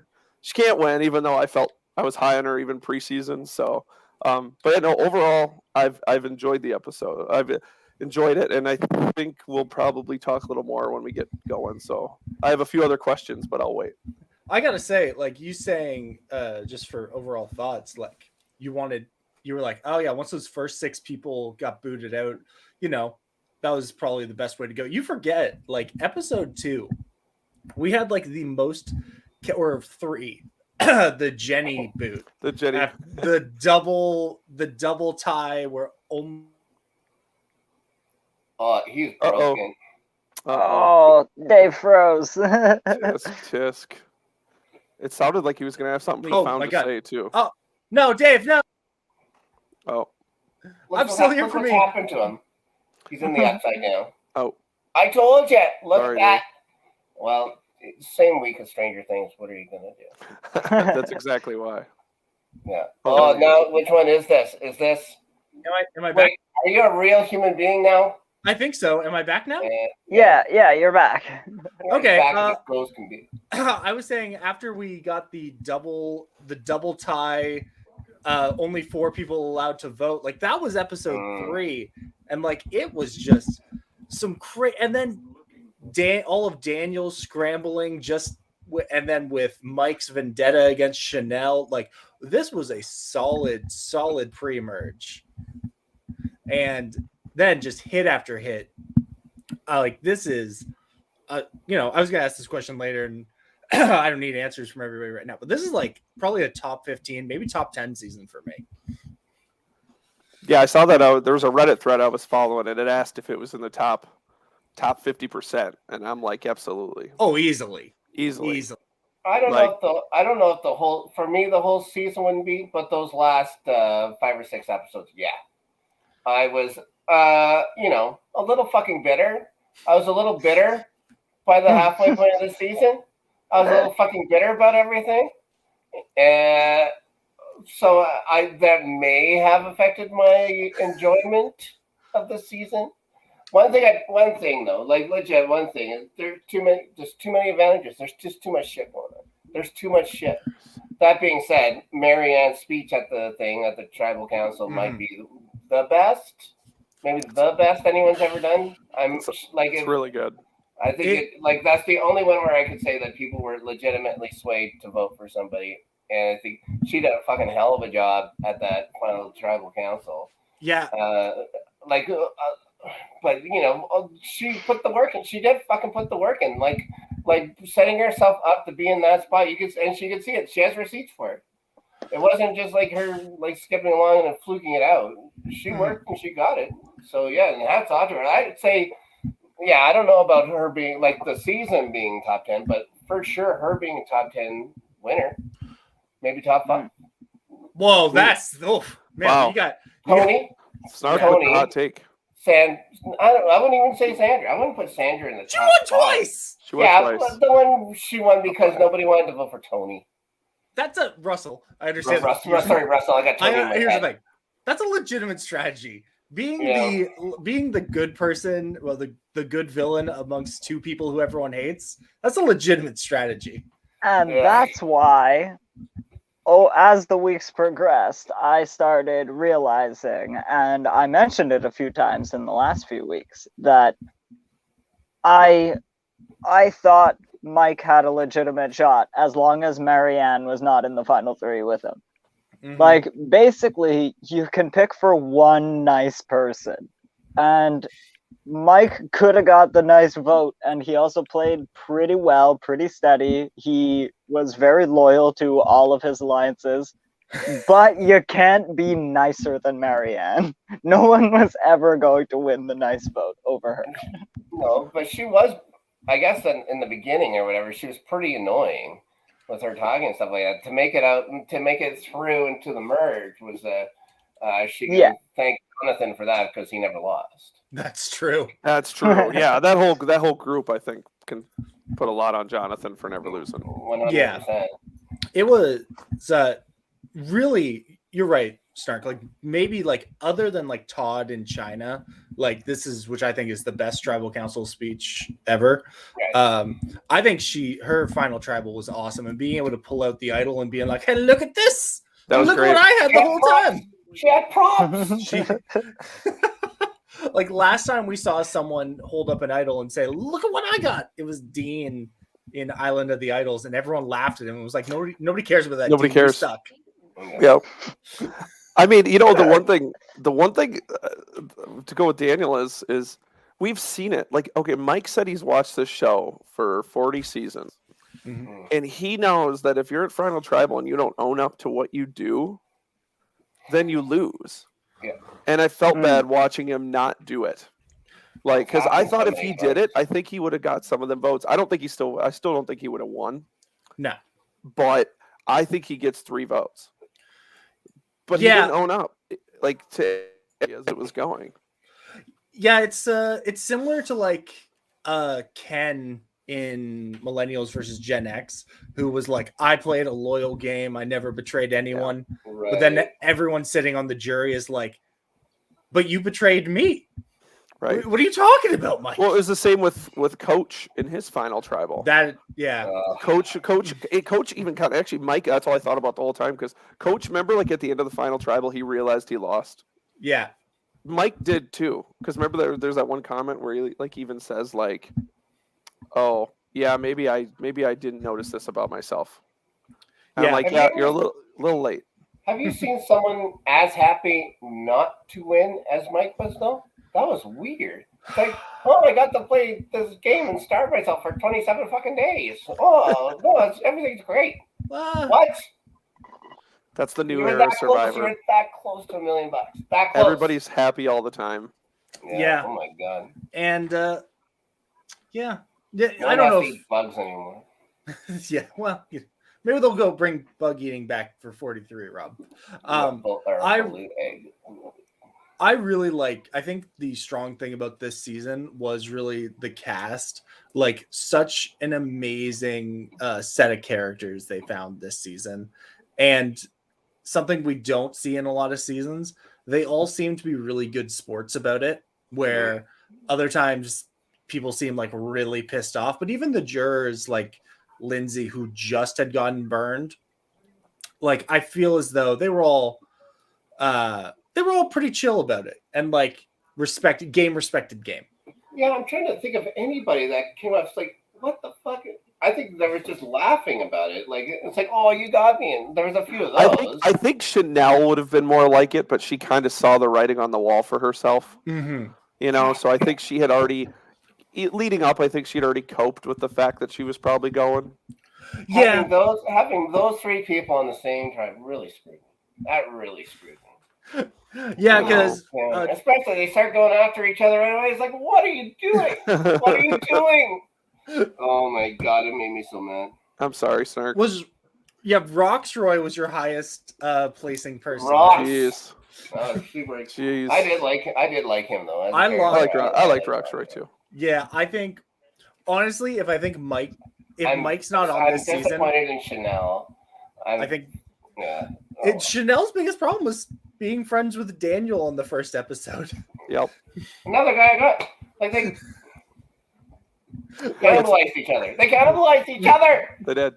D: win, even though I felt I was high on her even preseason. So, but yeah, no, overall, I've enjoyed the episode. I've enjoyed it, and I think we'll probably talk a little more when we get going. So I have a few other questions, but I'll wait.
C: I gotta say, like you saying, just for overall thoughts, like you were like, oh yeah, once those first 6 people got booted out, that was probably the best way to go. You forget, like episode 2, we had like the most, or 3, the Jenny boot, the double tie where only.
B: Oh, he's broken.
A: Oh, Dave froze.
D: Tisk. It sounded like he was going to have something profound to say, too.
C: Oh, no, Dave, no.
D: Oh.
C: I'm still here for me.
B: What happened to him? He's in the upside down.
D: Oh.
B: I told you. Look
D: Sorry,
B: at that.
D: Dave.
B: Well, same week as Stranger Things. What are you going to do?
D: That's exactly why.
B: Yeah. Oh, now which one is this? Is this?
C: Am I back?
B: Wait, are you a real human being now?
C: I think so. Am I back now?
A: Yeah, you're back.
C: Okay.
B: Back as close can be.
C: I was saying after we got the double tie, only 4 people allowed to vote. Like that was episode 3, and like it was just some crazy. And then all of Daniel's scrambling and then with Mike's vendetta against Chanel. Like this was a solid pre-merge, and then just hit after hit. Like this is, I was gonna ask this question later, and I don't need answers from everybody right now. But this is like probably a top 15, maybe top 10 season for me.
D: Yeah, I saw that. There was a Reddit thread I was following, and it asked if it was in the top 50%, and I'm like, absolutely.
C: Oh, easily.
B: I don't know if the whole, for me, the whole season wouldn't be, but those last 5 or 6 episodes, yeah. I was, a little fucking bitter. I was a little bitter by the halfway point of the season. I was a little fucking bitter about everything. So that may have affected my enjoyment of the season. One thing though, like legit, one thing is there's too many advantages. There's just too much shit going on. There's too much shit. that being said, Marianne's speech at the tribal council might be the best, maybe the best anyone's ever done.
D: It's really good.
B: I think that's the only one where I could say that people were legitimately swayed to vote for somebody, and I think she did a fucking hell of a job at that final tribal council.
C: Yeah.
B: But she put the work in. She did fucking put the work in. Like setting herself up to be in that spot. And she could see it. She has receipts for it. It wasn't just like her skipping along and fluking it out. She worked and she got it. So yeah, and hats off to her. I'd say, yeah, I don't know about her being the season being top 10, but for sure her being a top 10 winner, maybe top 5.
C: Whoa, that's man.
D: Wow.
C: You got
B: Tony.
D: Snark with the hot take.
B: I wouldn't even say Sandra. I wouldn't put Sandra in the top.
C: She won twice.
D: She won twice.
B: The one she won because nobody wanted to vote for Tony.
C: That's a Russell. I understand.
B: Sorry, Russell. I got Tony.
C: Here's the thing. That's a legitimate strategy. Being the good person, well, the good villain amongst two people who everyone hates. That's a legitimate strategy.
A: And that's why, as the weeks progressed, I started realizing, and I mentioned it a few times in the last few weeks, that I thought Mike had a legitimate shot as long as Marianne was not in the final 3 with him. Mm-hmm. Basically, you can pick for one nice person. And Mike could have got the nice vote, and he also played pretty well, pretty steady. He was very loyal to all of his alliances. But you can't be nicer than Marianne. No one was ever going to win the nice vote over her.
B: No, but she was, I guess, in the beginning or whatever, she was pretty annoying with her talking and stuff like that. To make it through into the merge was she can thank Jonathan for that because he never lost.
C: That's true.
D: That's true. Yeah, that whole group I think can put a lot on Jonathan for never losing.
B: 100%.
C: Yeah, it was really. You're right, Snark. Maybe other than Todd in China, this is, which I think is the best tribal council speech ever. Right. I think her final tribal was awesome, and being able to pull out the idol and being like, "Hey, look at this!
D: That was
C: look
D: great.
C: what I had the whole time."
B: She had props.
C: Last time we saw someone hold up an idol and say, "Look at what I got." It was Dean in Island of the Idols, and everyone laughed at him. It was like nobody cares about that.
D: Nobody cares.
C: Stuck.
D: Yeah. I mean, the one thing to go with Daniel is we've seen it. Mike said he's watched this show for 40 seasons. Mm-hmm. And he knows that if you're at Final Tribal and you don't own up to what you do, then you lose.
B: Yeah.
D: And I felt bad watching him not do it. Because I thought if he did it, I think he would have got some of them votes. I still don't think he would have won.
C: No.
D: But I think he gets 3 votes. But he didn't own up to as it was going.
C: Yeah, it's similar to Ken in Millennials versus Gen X, who was I played a loyal game, I never betrayed anyone. Yeah, right. But then everyone sitting on the jury is but you betrayed me.
D: Right.
C: What are you talking about, Mike?
D: Well, it was the same with Coach in his final tribal. Coach even actually Mike. That's all I thought about the whole time because Coach, remember, at the end of the final tribal, he realized he lost.
C: Yeah,
D: Mike did too. Because remember, there's that one comment where he even says "Oh yeah, maybe I didn't notice this about myself." And I'm you're a little late.
B: Have you seen someone as happy not to win as Mike was though? That was weird. I got to play this game and starve myself for 27 fucking days. Oh, no, everything's great. What?
D: That's the new era Survivor.
B: You're that close to $1 million. That close.
D: Everybody's happy all the time.
B: Yeah. Oh my god.
C: And I
B: don't know if bugs anymore.
C: Yeah. Well, maybe they'll go bring bug eating back for 43, Rob. I really I think the strong thing about this season was really the cast, such an amazing set of characters they found this season. And something we don't see in a lot of seasons, they all seem to be really good sports about it, where other times people seem really pissed off. But even the jurors, Lindsay, who just had gotten burned, like I feel as though they were all pretty chill about it and like respected game.
B: Yeah, I'm trying to think of anybody that came up. It's like, what the fuck? I think they were just laughing about it. Like, it's like, oh, you got me. And there was a few of those.
D: I think Chanel would have been more like it, but she kind of saw the writing on the wall for herself.
C: Mm-hmm.
D: You know, so I think she had already, leading up, I think she'd already coped with the fact that she was probably going.
C: Yeah,
B: having those three people on the same tribe really screwed me. That really screwed me.
C: yeah, because
B: Especially they start going after each other right away. It's like, what are you doing? What are you doing? Oh my god, it made me so mad.
D: I'm sorry, Snark.
C: Roxroy was your highest placing person.
B: Rox.
D: Jeez.
B: Super.
D: Jeez.
B: I did like him though.
C: I
D: liked Roxroy too.
C: Yeah, I think honestly, if Mike's not on this season,
B: I'm disappointed in Chanel.
C: I think
B: yeah.
C: Chanel's biggest problem was being friends with Daniel in the first episode.
D: Yep.
B: Another guy I got like they cannibalized each other. They cannibalized each other.
D: They did.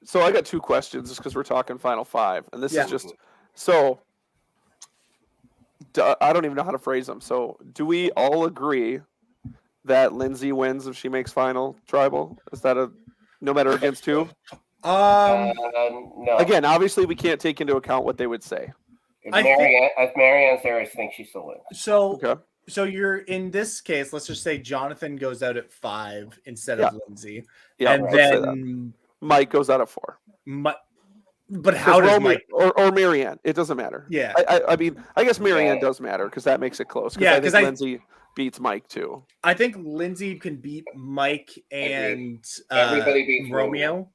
D: So I got two questions just because we're talking Final Five, and this is just so. I don't even know how to phrase them. So, do we all agree that Lindsay wins if she makes final tribal? Is that a no matter against two?
B: No.
D: Again, obviously, we can't take into account what they would say.
B: If Marianne's there, I think she still wins.
C: So,
D: Okay.
C: So you're in this case. Let's just say Jonathan goes out at 5 instead of Lindsay,
D: Yeah,
C: and then
D: Mike goes out at 4.
C: But how does
D: Romy,
C: Mike
D: or Marianne? It doesn't matter.
C: Yeah.
D: I mean, I guess Marianne does matter because that makes it close.
C: Yeah,
D: I think Lindsay beats Mike too.
C: I think Lindsay can beat Mike and
B: Everybody beats
C: Romeo.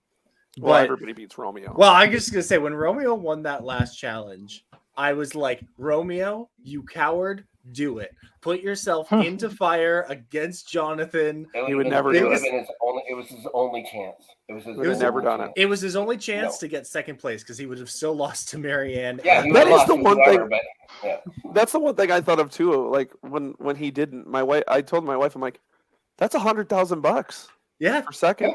D: Well,
C: But
D: everybody beats Romeo.
C: well, I'm just gonna say when Romeo won that last challenge, I was like, Romeo, you coward, do it. Put yourself into fire against Jonathan.
D: He would never do it.
B: It was his only chance. It was
D: never done it.
C: It was his only chance to get second place because he would have still lost to Marianne.
B: Yeah, he
D: That
B: would
D: is
B: have
D: the
B: lost
D: one
B: to whoever,
D: thing-
B: but, yeah.
D: That's the one thing I thought of too. Like when he didn't, I told my wife, I'm like, that's $100,000
C: Yeah.
D: for second.
B: Yeah.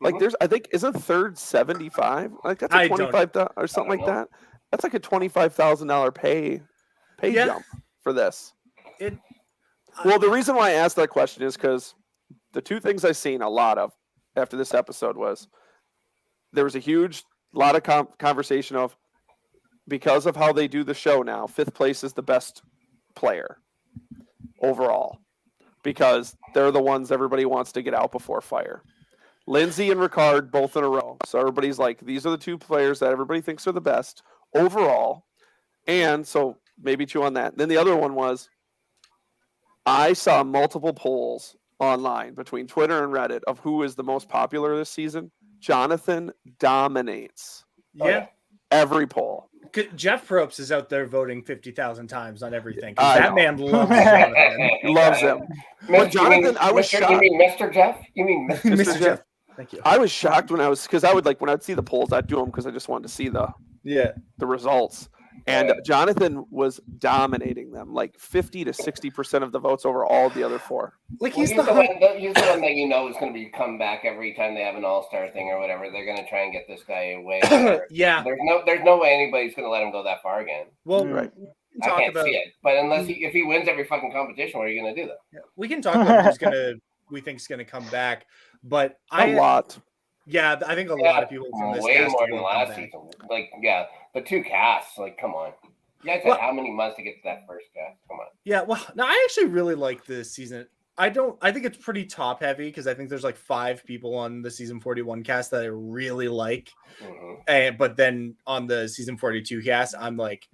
D: Like there's, I think, isn't third 75? Like that's
C: I
D: a
C: don't-
D: 25 or something like that. That's like a $25,000 pay
C: Yeah.
D: jump for this.
C: It
D: Well, the reason why I asked that question is because the two things I seen a lot of after this episode was there was a lot of conversation of because of how they do the show now, 5th place is the best player overall because they're the ones everybody wants to get out before fire. Lindsay and Ricard both in a row. So everybody's like, these are the two players that everybody thinks are the best overall. And so maybe chew on that. Then the other one was I saw multiple polls online between Twitter and Reddit of who is the most popular this season. Jonathan dominates every poll.
C: Jeff Probst is out there voting 50,000 times on everything.
D: I
C: That
D: know.
C: man loves Jonathan.
D: He loves him. But Jonathan, I was shocked.
B: You mean Mr. Jeff? You mean Mr.
C: Mr. Jeff. Thank you.
D: I was shocked when I would see the polls, I'd do them because I just wanted to see the results. And Jonathan was dominating them, like 50 to 60% of the votes over all the other 4.
C: Like
B: He's
C: he's
B: the one that you know is going to be come back every time they have an all-star thing or whatever. They're going to try and get this guy away.
C: Yeah.
B: There's no way anybody's going to let him go that far again.
C: Well,
D: Right.
C: we can
B: I
C: talk
B: can't
C: about
B: see it. But if he wins every fucking competition, what are you going to do then?
C: we can talk about who's we think is gonna come back. But
D: A lot.
C: Yeah, I think a lot of people from this
B: way
C: cast
B: more
C: will
B: than
C: come
B: last
C: back.
B: season. Like, yeah, the 2 casts. Like, come on. You guys had how many months to get to that first cast? Come on.
C: Yeah, well, no, I actually really like this season. I think it's pretty top heavy because I think there's like 5 people on the season 41 cast that I really like.
B: Mm-hmm.
C: But then on the season 42 cast, I'm like,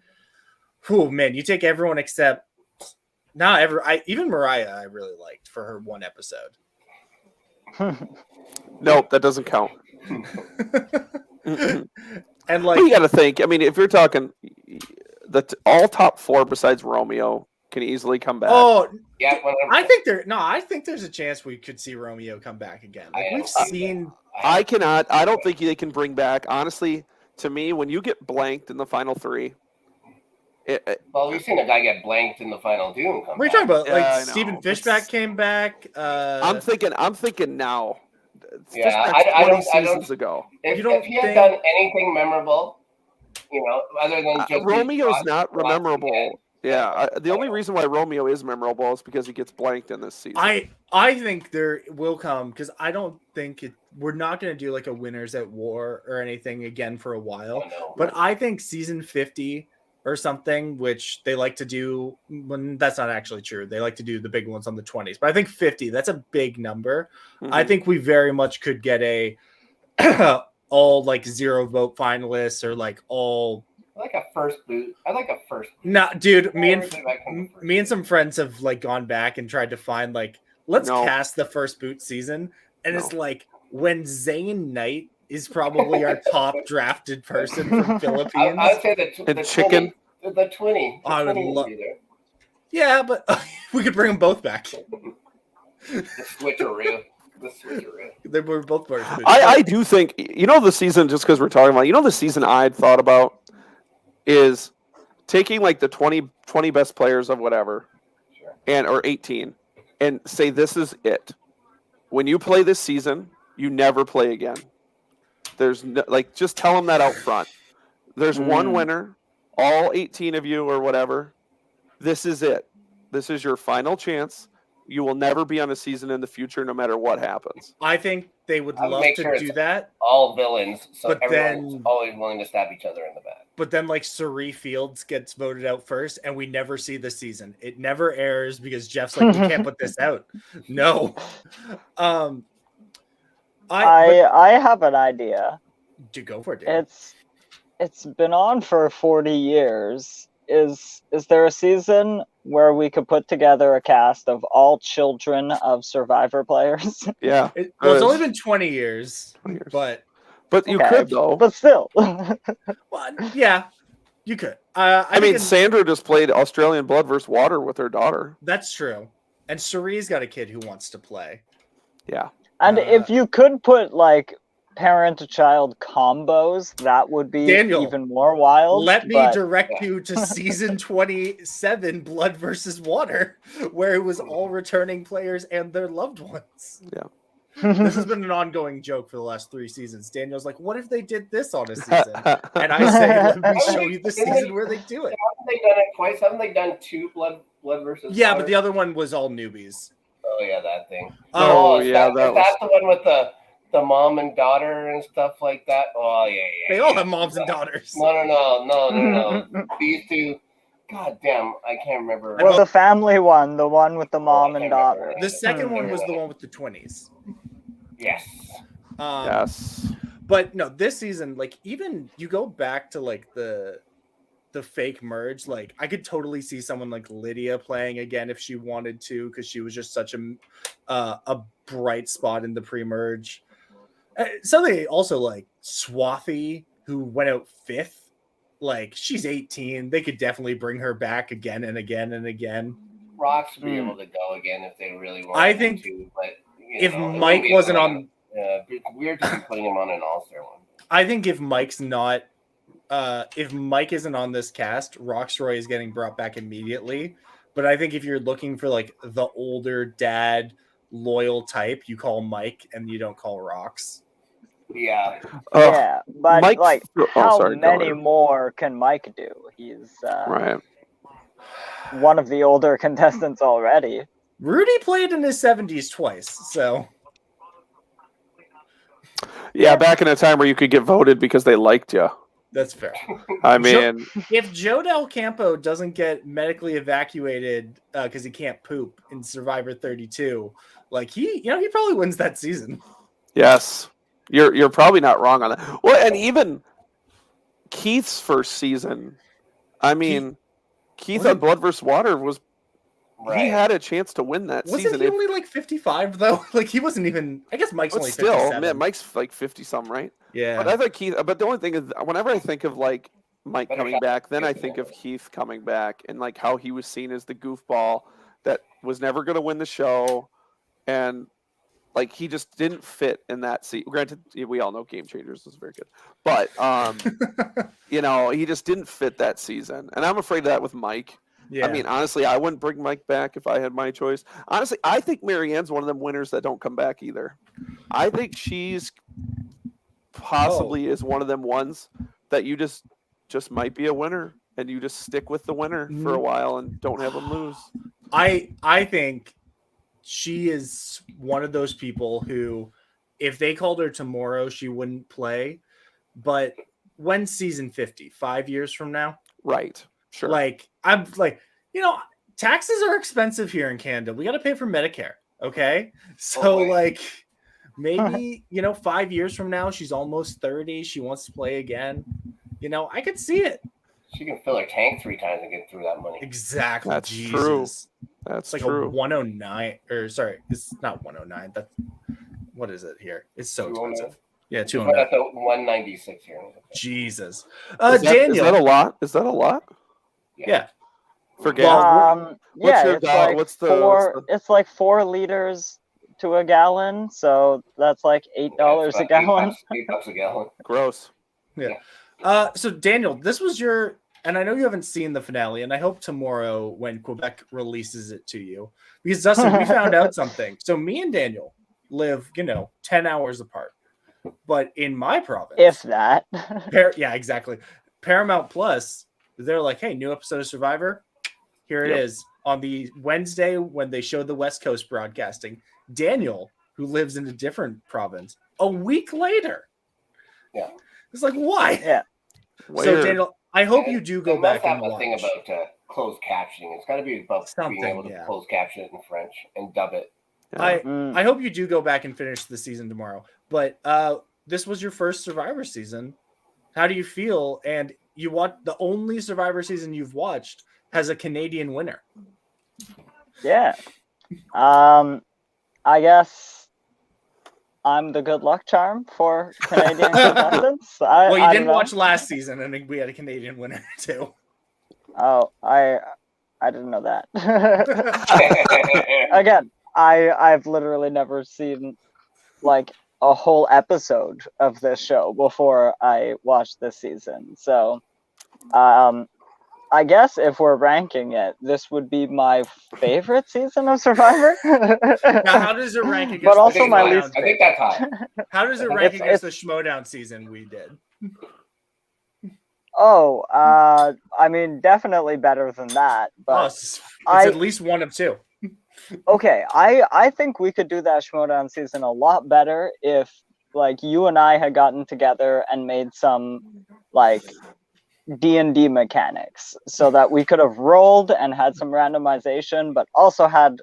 C: whew, man, you take everyone except even Mariah I really liked for her one episode.
D: Nope, that doesn't count.
C: And like
D: you got to think. I mean, if you're talking all top 4 besides Romeo can easily come back.
C: oh
B: Yeah,
C: I think there's a chance we could see Romeo come back again. Like we've seen
D: I don't think they can bring back. Honestly, to me, when you get blanked in the final 3,
B: well, we've seen a guy get blanked in the final Doom.
C: what are you talking about?
D: Yeah,
C: Like
D: I know.
C: Stephen Fishback came back.
D: I'm thinking now.
B: Yeah,
D: that's
B: I
D: 20
B: don't-
D: seasons ago.
B: If,
C: You don't
B: if he had
C: think-
B: done anything memorable, other than just his
D: Romeo's
B: shots
D: not
B: at the last
D: memorable.
B: weekend,
D: Yeah, the only reason why Romeo is memorable is because he gets blanked in this season.
C: I think there will come because I don't think we're not going to do like a winners at war or anything again for a while.
B: I know.
C: But I think season 50 or something, which they like to do when that's not actually true. They like to do the big ones on the 20s. But I think 50, that's a big number. I
D: Mhm.
C: think we very much could get a all like 0 vote finalists or like all.
B: I like a first boot. I like a first boot.
C: No, dude, me
B: Everything back from the first
C: and
B: boot.
C: some friends have like gone back and tried to find like let's
D: No.
C: cast the first boot season, and it's
D: No.
C: like when Zane Knight is probably our top drafted person from Philippines.
B: I would say the
D: And chicken.
B: 20, the 20. The
C: I would
B: 20
C: love-
B: be there.
C: Yeah, but we could bring them both back.
B: The switcheroo. The switcheroo.
C: They were both first boot.
D: I do think the season, just because we're talking about the season I'd thought about is taking like the 20 best players of whatever
B: Sure.
D: or 18 and say this is it. When you play this season, you never play again. There's no, like just tell them that out front. There's one winner, all 18 of you or whatever. This is it. This is your final chance. You will never be on a season in the future, no matter what happens.
C: I think they would
B: I would
C: love
B: make
C: to
B: sure
C: do
B: it's-
C: that,
B: All villains, so
C: But
B: everyone's
C: then-
B: always willing to stab each other in the back.
C: but then like Suri Fields gets voted out first, and we never see the season. It never airs because Jeff's like, we can't put this out. No.
A: I have an idea.
C: Do go for it, Dan.
A: It's been on for 40 years. Is there a season where we could put together a cast of all children of Survivor players?
D: Yeah,
C: Well, it's only been 20 years, but
D: but you
A: Okay,
D: could though.
A: But still.
C: well, yeah, you could.
D: I
C: think
D: mean,
C: in-
D: Sandra just played Australian Blood versus Water with her daughter.
C: that's true. And Suri's got a kid who wants to play.
D: Yeah,
A: And if you could put like parent-to-child combos, that would be
C: Daniel,
A: even more wild.
C: Let me
A: but-
C: direct you to season 27, Blood versus Water, where it was all returning players and their loved ones. This has been an ongoing joke for the last 3 seasons. Daniel's like, what if they did this on a season? And I say, let me show you the season where they do it.
B: Haven't they done it twice? Haven't they done 2 blood versus?
C: Yeah,
B: Water?
C: but the other one was all newbies.
B: Oh yeah, that thing.
C: Oh,
B: is
D: yeah,
B: that
D: that
B: is that the one with the mom and daughter and stuff like that? Oh yeah.
C: They all have moms and daughters.
B: No. These two. God damn, I can't remember.
A: Well, the family one, the one with the mom
B: I
A: and
B: can't remember.
A: daughter.
C: The second one was the one with the 20s.
B: Yes.
D: yes.
C: But no, this season, like even you go back to like the fake merge, like I could totally see someone like Lydia playing again if she wanted to, because she was just such a bright spot in the pre-merge. Something also like Swathi, who went out 5th, like she's 18. They could definitely bring her back again and again and again.
B: Rocks would be able to go again if they really wanted
C: I think
B: to, but
C: if
B: it
C: Mike
B: wouldn't be
C: wasn't
B: like-
C: on,
B: weird to be putting him on an all-star one.
C: I think if Mike's not, if Mike isn't on this cast, Roxroy is getting brought back immediately. But I think if you're looking for like the older dad loyal type, you call Mike and you don't call Rox.
B: Yeah.
A: Yeah, but
D: Mike-
A: like,
D: oh,
A: how
D: sorry, go
A: many
D: ahead.
A: more can Mike do? He's
D: Right.
A: one of the older contestants already.
C: Rudy played in his 70s twice, so
D: Yeah, back in a time where you could get voted because they liked you.
C: that's fair.
D: I mean,
C: If Joe Del Campo doesn't get medically evacuated because he can't poop in Survivor 32, like he probably wins that season.
D: yes, you're probably not wrong on that. Well, and even Keith's first season, I mean, Keith on
C: wasn't-
D: Blood vs. Water was
B: Right.
D: he had a chance to win that
C: Wasn't
D: season.
C: he only like 55 though? Like he wasn't even. I guess Mike's
D: But
C: only
D: still,
C: 57.
D: man, Mike's like 50 something, right?
C: Yeah.
D: But I think Keith. But the only thing is, whenever I think of like Mike
B: Better
D: coming
B: shot.
D: back, then I
B: Good
D: think
B: one.
D: of Keith coming back and like how he was seen as the goofball that was never going to win the show, and like he just didn't fit in that seat. Granted, we all know Game Changers was very good, but he just didn't fit that season, and I'm afraid of that with Mike.
C: Yeah.
D: I mean, honestly, I wouldn't bring Mike back if I had my choice. Honestly, I think Marianne's one of them winners that don't come back either. I think she's possibly is one of them ones that you just might be a winner, and you just stick with the winner for a while and don't have them lose.
C: I think she is one of those people who, if they called her tomorrow, she wouldn't play. But when season 50, 5 years from now,
D: Right. Sure.
C: like I'm like, taxes are expensive here in Canada. We got to pay for Medicare. Okay. So like maybe, 5 years from now, she's almost 30. She wants to play again. I could see it.
B: She can fill her tank 3 times and get through that money.
C: Exactly.
D: That's
C: Jesus.
D: true. That's
C: It's like
D: true.
C: a 109, or sorry, it's not 109. That's what is it here? It's so
B: 209?
C: expensive. Yeah,
B: That's
C: 209.
B: the 196 here.
C: Jesus.
D: Is
C: Daniel.
D: that a lot? Is that a lot?
C: Yeah.
D: For gas?
A: Yeah,
D: your
A: it's
D: gallon?
A: like
D: What's the-
A: four. It's like 4 liters to a gallon, so that's like $8 a gallon.
B: $8 a gallon.
D: Gross.
C: So Daniel, this was your, and I know you haven't seen the finale, and I hope tomorrow when Quebec releases it to you, because Dustin, we found out something. So me and Daniel live, 10 hours apart, but in my province,
A: If that.
C: yeah, exactly. Paramount Plus, they're like, hey, new episode of Survivor. Here it is on the Wednesday when they showed the West Coast broadcasting. Daniel, who lives in a different province, a week later.
B: Yeah.
C: It's like, why?
A: Yeah.
C: So, Daniel, I hope you do go
B: They
C: back
B: must
C: and
B: have a
C: watch.
B: thing about closed captioning. It's got to be about being able to closed caption it in French and dub it.
C: I hope you do go back and finish the season tomorrow. But this was your first Survivor season. How do you feel? And you watch the only Survivor season you've watched has a Canadian winner.
A: Yeah. I guess I'm the good luck charm for Canadian contestants.
C: Well, you
A: I
C: didn't
A: don't know.
C: watch last season, and we had a Canadian winner too.
A: Oh, I didn't know that. Again, I've literally never seen like a whole episode of this show before I watched this season. So, I guess if we're ranking it, this would be my favorite season of Survivor.
C: Now, how does it rank against?
A: But also
C: the
A: my
C: Schmoedown?
A: least
B: I think that's high.
C: How does it rank against the Schmoedown season we did?
A: Oh, I mean, definitely better than that. But
C: It's at least one of two.
A: Okay, I think we could do that Schmoedown season a lot better if like you and I had gotten together and made some like D&D mechanics so that we could have rolled and had some randomization, but also had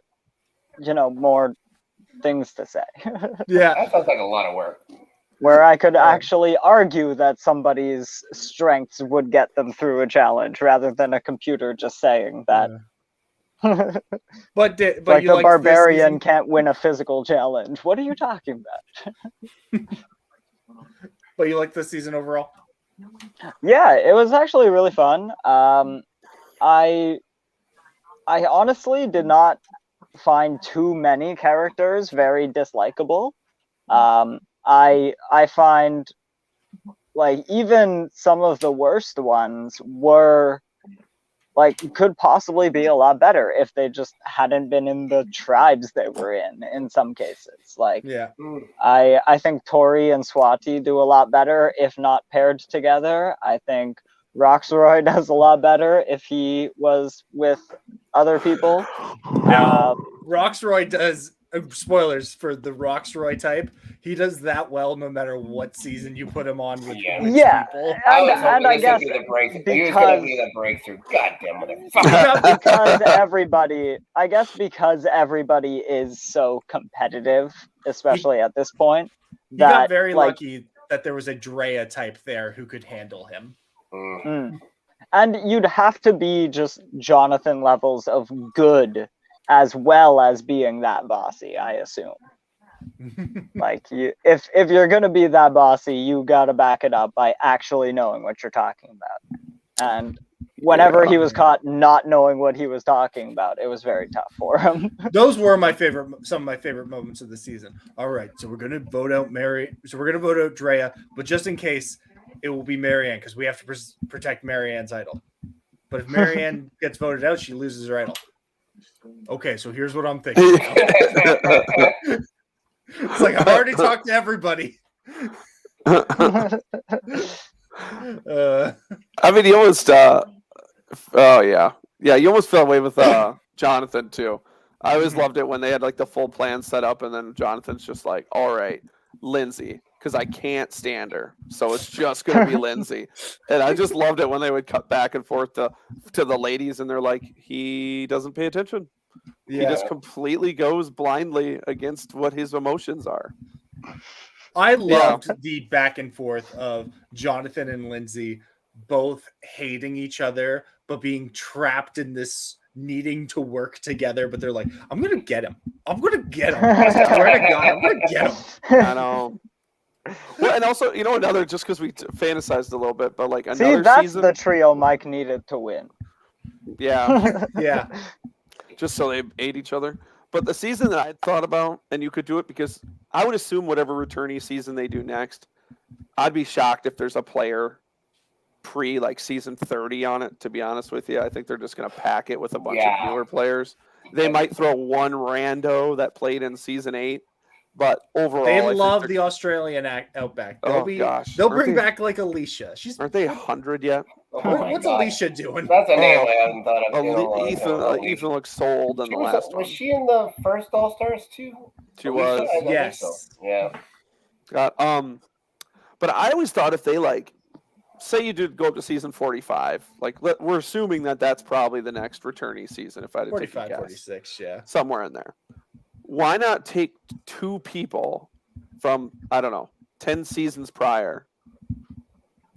A: more things to say.
C: Yeah,
B: That sounds like a lot of work.
A: Where I could actually argue that somebody's strengths would get them through a challenge rather than a computer just saying that.
C: but
A: like
C: you
A: the
C: liked
A: barbarian
C: this
A: can't win a physical challenge. What are you talking about?
C: But you like this season overall?
A: Yeah, it was actually really fun. I honestly did not find too many characters very dislikable. I find like even some of the worst ones were like could possibly be a lot better if they just hadn't been in the tribes they were in some cases. Like
C: Yeah.
A: I think Tori and Swati do a lot better if not paired together. I think Roxroy does a lot better if he was with other people.
C: Now, Roxroy does spoilers for the Roxroy type. He does that well no matter what season you put him on with which people.
A: And I guess
B: he was going to be the breakthrough. Goddamn motherfucker.
A: because everybody is so competitive, especially at this point.
C: He got very lucky that there was a Drea type there who could handle him.
A: And you'd have to be just Jonathan levels of good as well as being that bossy, I assume. Like if you're gonna be that bossy, you gotta back it up by actually knowing what you're talking about. And whenever he was caught not knowing what he was talking about, it was very tough for him.
C: Those were some of my favorite moments of the season. All right, so we're gonna vote out Drea, but just in case, it will be Marianne because we have to protect Marianne's idol. But if Marianne gets voted out, she loses her idol. Okay, so here's what I'm thinking. It's like I've already talked to everybody.
D: I mean, you almost. Oh yeah, you almost fell away with Jonathan too. I always loved it when they had like the full plan set up, and then Jonathan's just like, "All right, Lindsay, because I can't stand her, so it's just gonna be Lindsay." And I just loved it when they would cut back and forth to the ladies, and they're like, "He doesn't pay attention. He just completely goes blindly against what his emotions are."
C: I loved the back and forth of Jonathan and Lindsay both hating each other, but being trapped in this needing to work together. But they're like, I'm going to get him. I'm going to get him. I swear to God, I'm going to get him.
D: I know. Well, and also, another, just because we fantasized a little bit, but like another
A: See, that's
D: season.
A: the trio Mike needed to win.
D: Yeah.
C: Yeah.
D: Just so they ate each other. But the season that I thought about, and you could do it because I would assume whatever returnee season they do next, I'd be shocked if there's a player like season 30 on it, to be honest with you. I think they're just going to pack it with a bunch of newer players. They might throw one rando that played in season 8, but overall,
C: they love the Australian Outback. They'll bring back like Alicia.
D: Aren't they 100 yet?
C: What's Alicia doing?
B: That's a name I haven't thought of.
D: Ethan looks sold in the last one.
B: Was she in the first All Stars too?
D: She was.
C: Yes.
B: So. Yeah.
D: But I always thought if they say you did go up to season 45, we're assuming that that's probably the next returnee season. If I had to
C: 45,
D: take a guess,
C: 46, yeah,
D: somewhere in there. Why not take 2 people from 10 seasons prior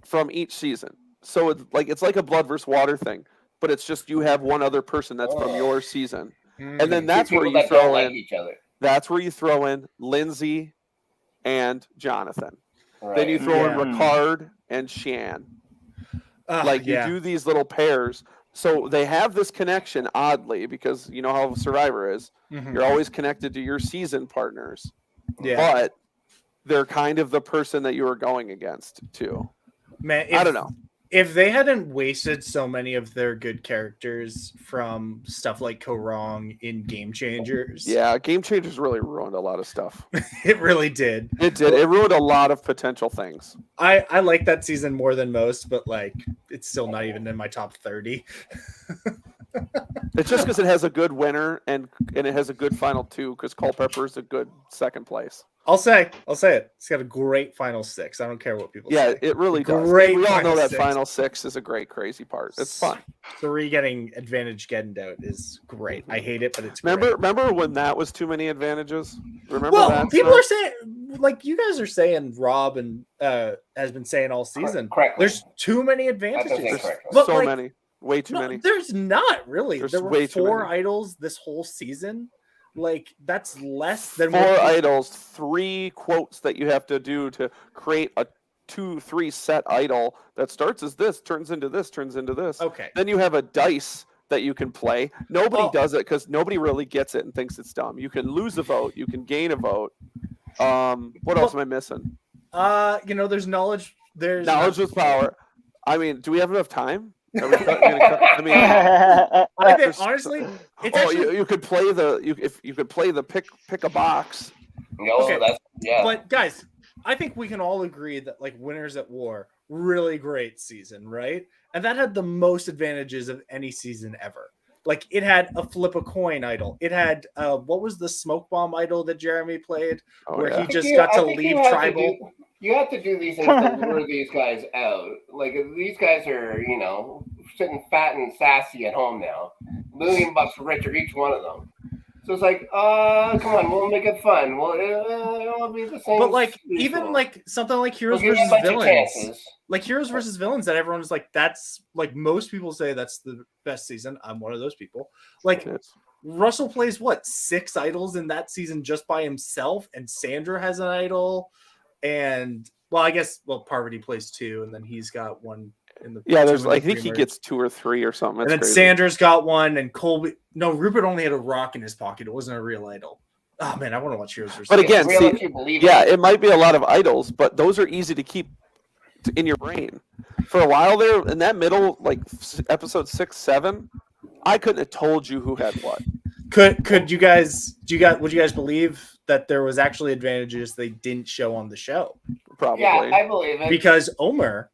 D: from each season? So it's like a blood versus water thing, but it's just you have one other person that's from your season, and then that's where you throw in
B: each other.
D: That's where you throw in Lindsay and Jonathan.
B: Right.
D: Then you throw in Ricard and Shan. You do these little pairs, so they have this connection oddly because you know how Survivor is. Mm-hmm. You're always connected to your season partners, but they're kind of the person that you were going against too.
C: Man,
D: I don't know.
C: If they hadn't wasted so many of their good characters from stuff like Korong in Game Changers.
D: Yeah, Game Changers really ruined a lot of stuff.
C: It really did.
D: It did. It ruined a lot of potential things.
C: I like that season more than most, but it's still not even in my top 30.
D: It's just because it has a good winner and it has a good final 2 because Culpepper is a good second place.
C: I'll say it. It's got a great final 6. I don't care what people say.
D: Yeah, it really does.
C: Great.
D: We all know that final 6 is a great, crazy part. It's fun.
C: 3 getting advantage getting out is great. I hate it, but it's great.
D: Remember when that was too many advantages? Remember that?
C: People are saying, you guys are saying, Rob and has been saying all season. There's too many advantages.
D: But so many. Way too many.
C: There's not really. There were 4 idols this whole season. That's less than
D: 4 idols, 3 quotes that you have to do to create a 2-3 set idol that starts as this, turns into this, turns into this.
C: Okay.
D: Then you have a dice that you can play. Nobody does it because nobody really gets it and thinks it's dumb. You can lose a vote. You can gain a vote. What else am I missing?
C: There's knowledge. There's
D: knowledge with power. I mean, do we have enough time? I
C: think honestly, it's actually...
D: you could play the pick a box.
B: Okay.
C: But guys, I think we can all agree that Winners at War, really great season, right? And that had the most advantages of any season ever. It had a flip a coin idol. It had what was the smoke bomb idol that Jeremy played, where he just got to leave tribal.
B: You have to do these things to lure these guys out. These guys are, sitting fat and sassy at home now. $1 million richer, each one of them. So it's come on, we'll make it fun. Well, it'll be the same.
C: But even something like Heroes versus Villains, Heroes versus Villains, that everyone is that's most people say that's the best season. I'm one of those people. Russell plays 6 idols in that season just by himself, and Sandra has an idol. And I guess Parvati plays 2, and then he's got one in the
D: there's I think he gets 2 or 3 or something. That's
C: and then
D: crazy.
C: Sandra's got one, and Colby. No, Rupert only had a rock in his pocket. It wasn't a real idol. Oh man, I want to watch Heroes versus.
D: But again, it might be a lot of idols, but those are easy to keep in your brain. For a while there, in that middle, like episode 6, 7, I couldn't have told you who had what.
C: Would you guys believe that there was actually advantages they didn't show on the show?
D: Probably.
B: Yeah, I believe it.
C: Because Omer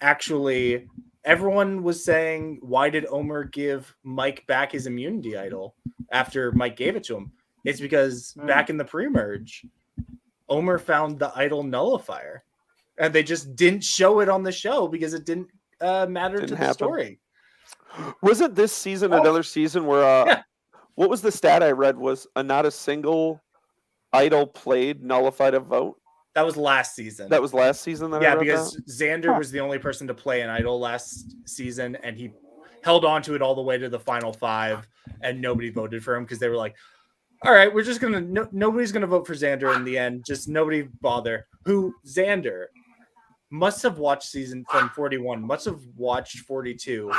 C: actually, everyone was saying, why did Omer give Mike back his immunity idol after Mike gave it to him? It's because back in the pre-merge, Omer found the idol nullifier, and they just didn't show it on the show because it didn't matter to the story.
D: Wasn't this season another season where what was the stat I read was not a single idol played nullified a vote?
C: That was last season.
D: That was last season.
C: Because Xander was the only person to play an idol last season, and he held on to it all the way to the final 5, and nobody voted for him because they were like, all right, we're just gonna nobody's gonna vote for Xander in the end. Just nobody bother. Who Xander must have watched season from 41, must have watched 42,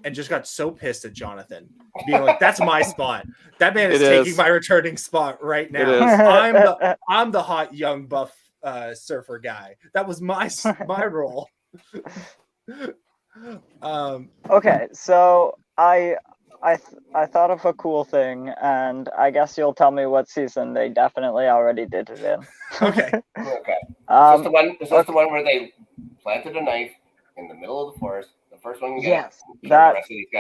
C: and just got so pissed at Jonathan, being like, "That's my spot. That man is taking my returning spot right now. I'm the hot young buff surfer guy. That was my role."
A: Okay, so I thought of a cool thing, and I guess you'll tell me what season they definitely already did it in.
C: Okay.
B: Okay. Is this the one where they planted a knife in the middle of the forest? The first one.
A: Yes, that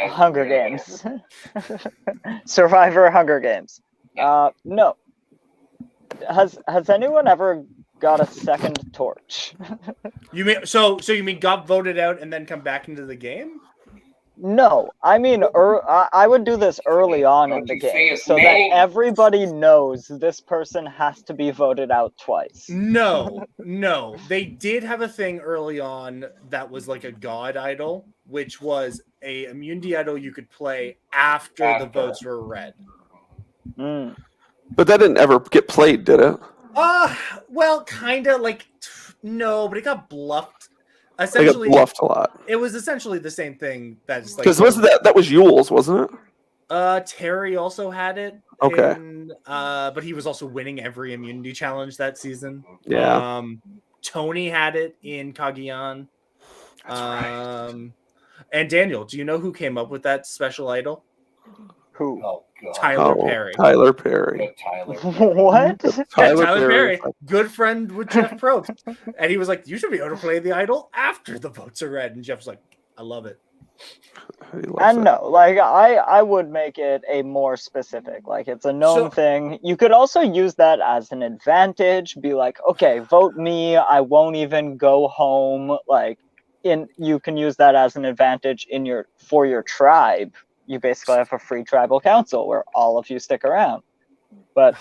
A: Hunger Games. Survivor Hunger Games. No. Has anyone ever got a second torch?
C: You mean so you mean got voted out and then come back into the game?
A: No, I mean, I would do this early on in the game so that everybody knows this person has to be voted out twice.
C: No. They did have a thing early on that was like a god idol, which was a immunity idol you could play after the votes were read.
D: But that didn't ever get played, did it?
C: Well, kind of like, no, but it got bluffed.
D: Essentially, bluffed a lot.
C: It was essentially the same thing. That's like
D: because that was Yule's, wasn't it?
C: Terry also had it.
D: Okay.
C: But he was also winning every immunity challenge that season.
D: Yeah.
C: Tony had it in Cagayan.
D: That's right.
C: And Daniel, do you know who came up with that special idol?
A: Who?
B: Oh, God.
C: Tyler Perry.
D: Tyler Perry.
A: What?
C: Tyler Perry, good friend with Jeff Probst. And he was like, you should be able to play the idol after the votes are read. And Jeff's like, I love it.
A: And no, like I would make it a more specific, like it's a known thing. You could also use that as an advantage, be like, okay, vote me, I won't even go home. Like you can use that as an advantage for your tribe. You basically have a free tribal council where all of you stick around. But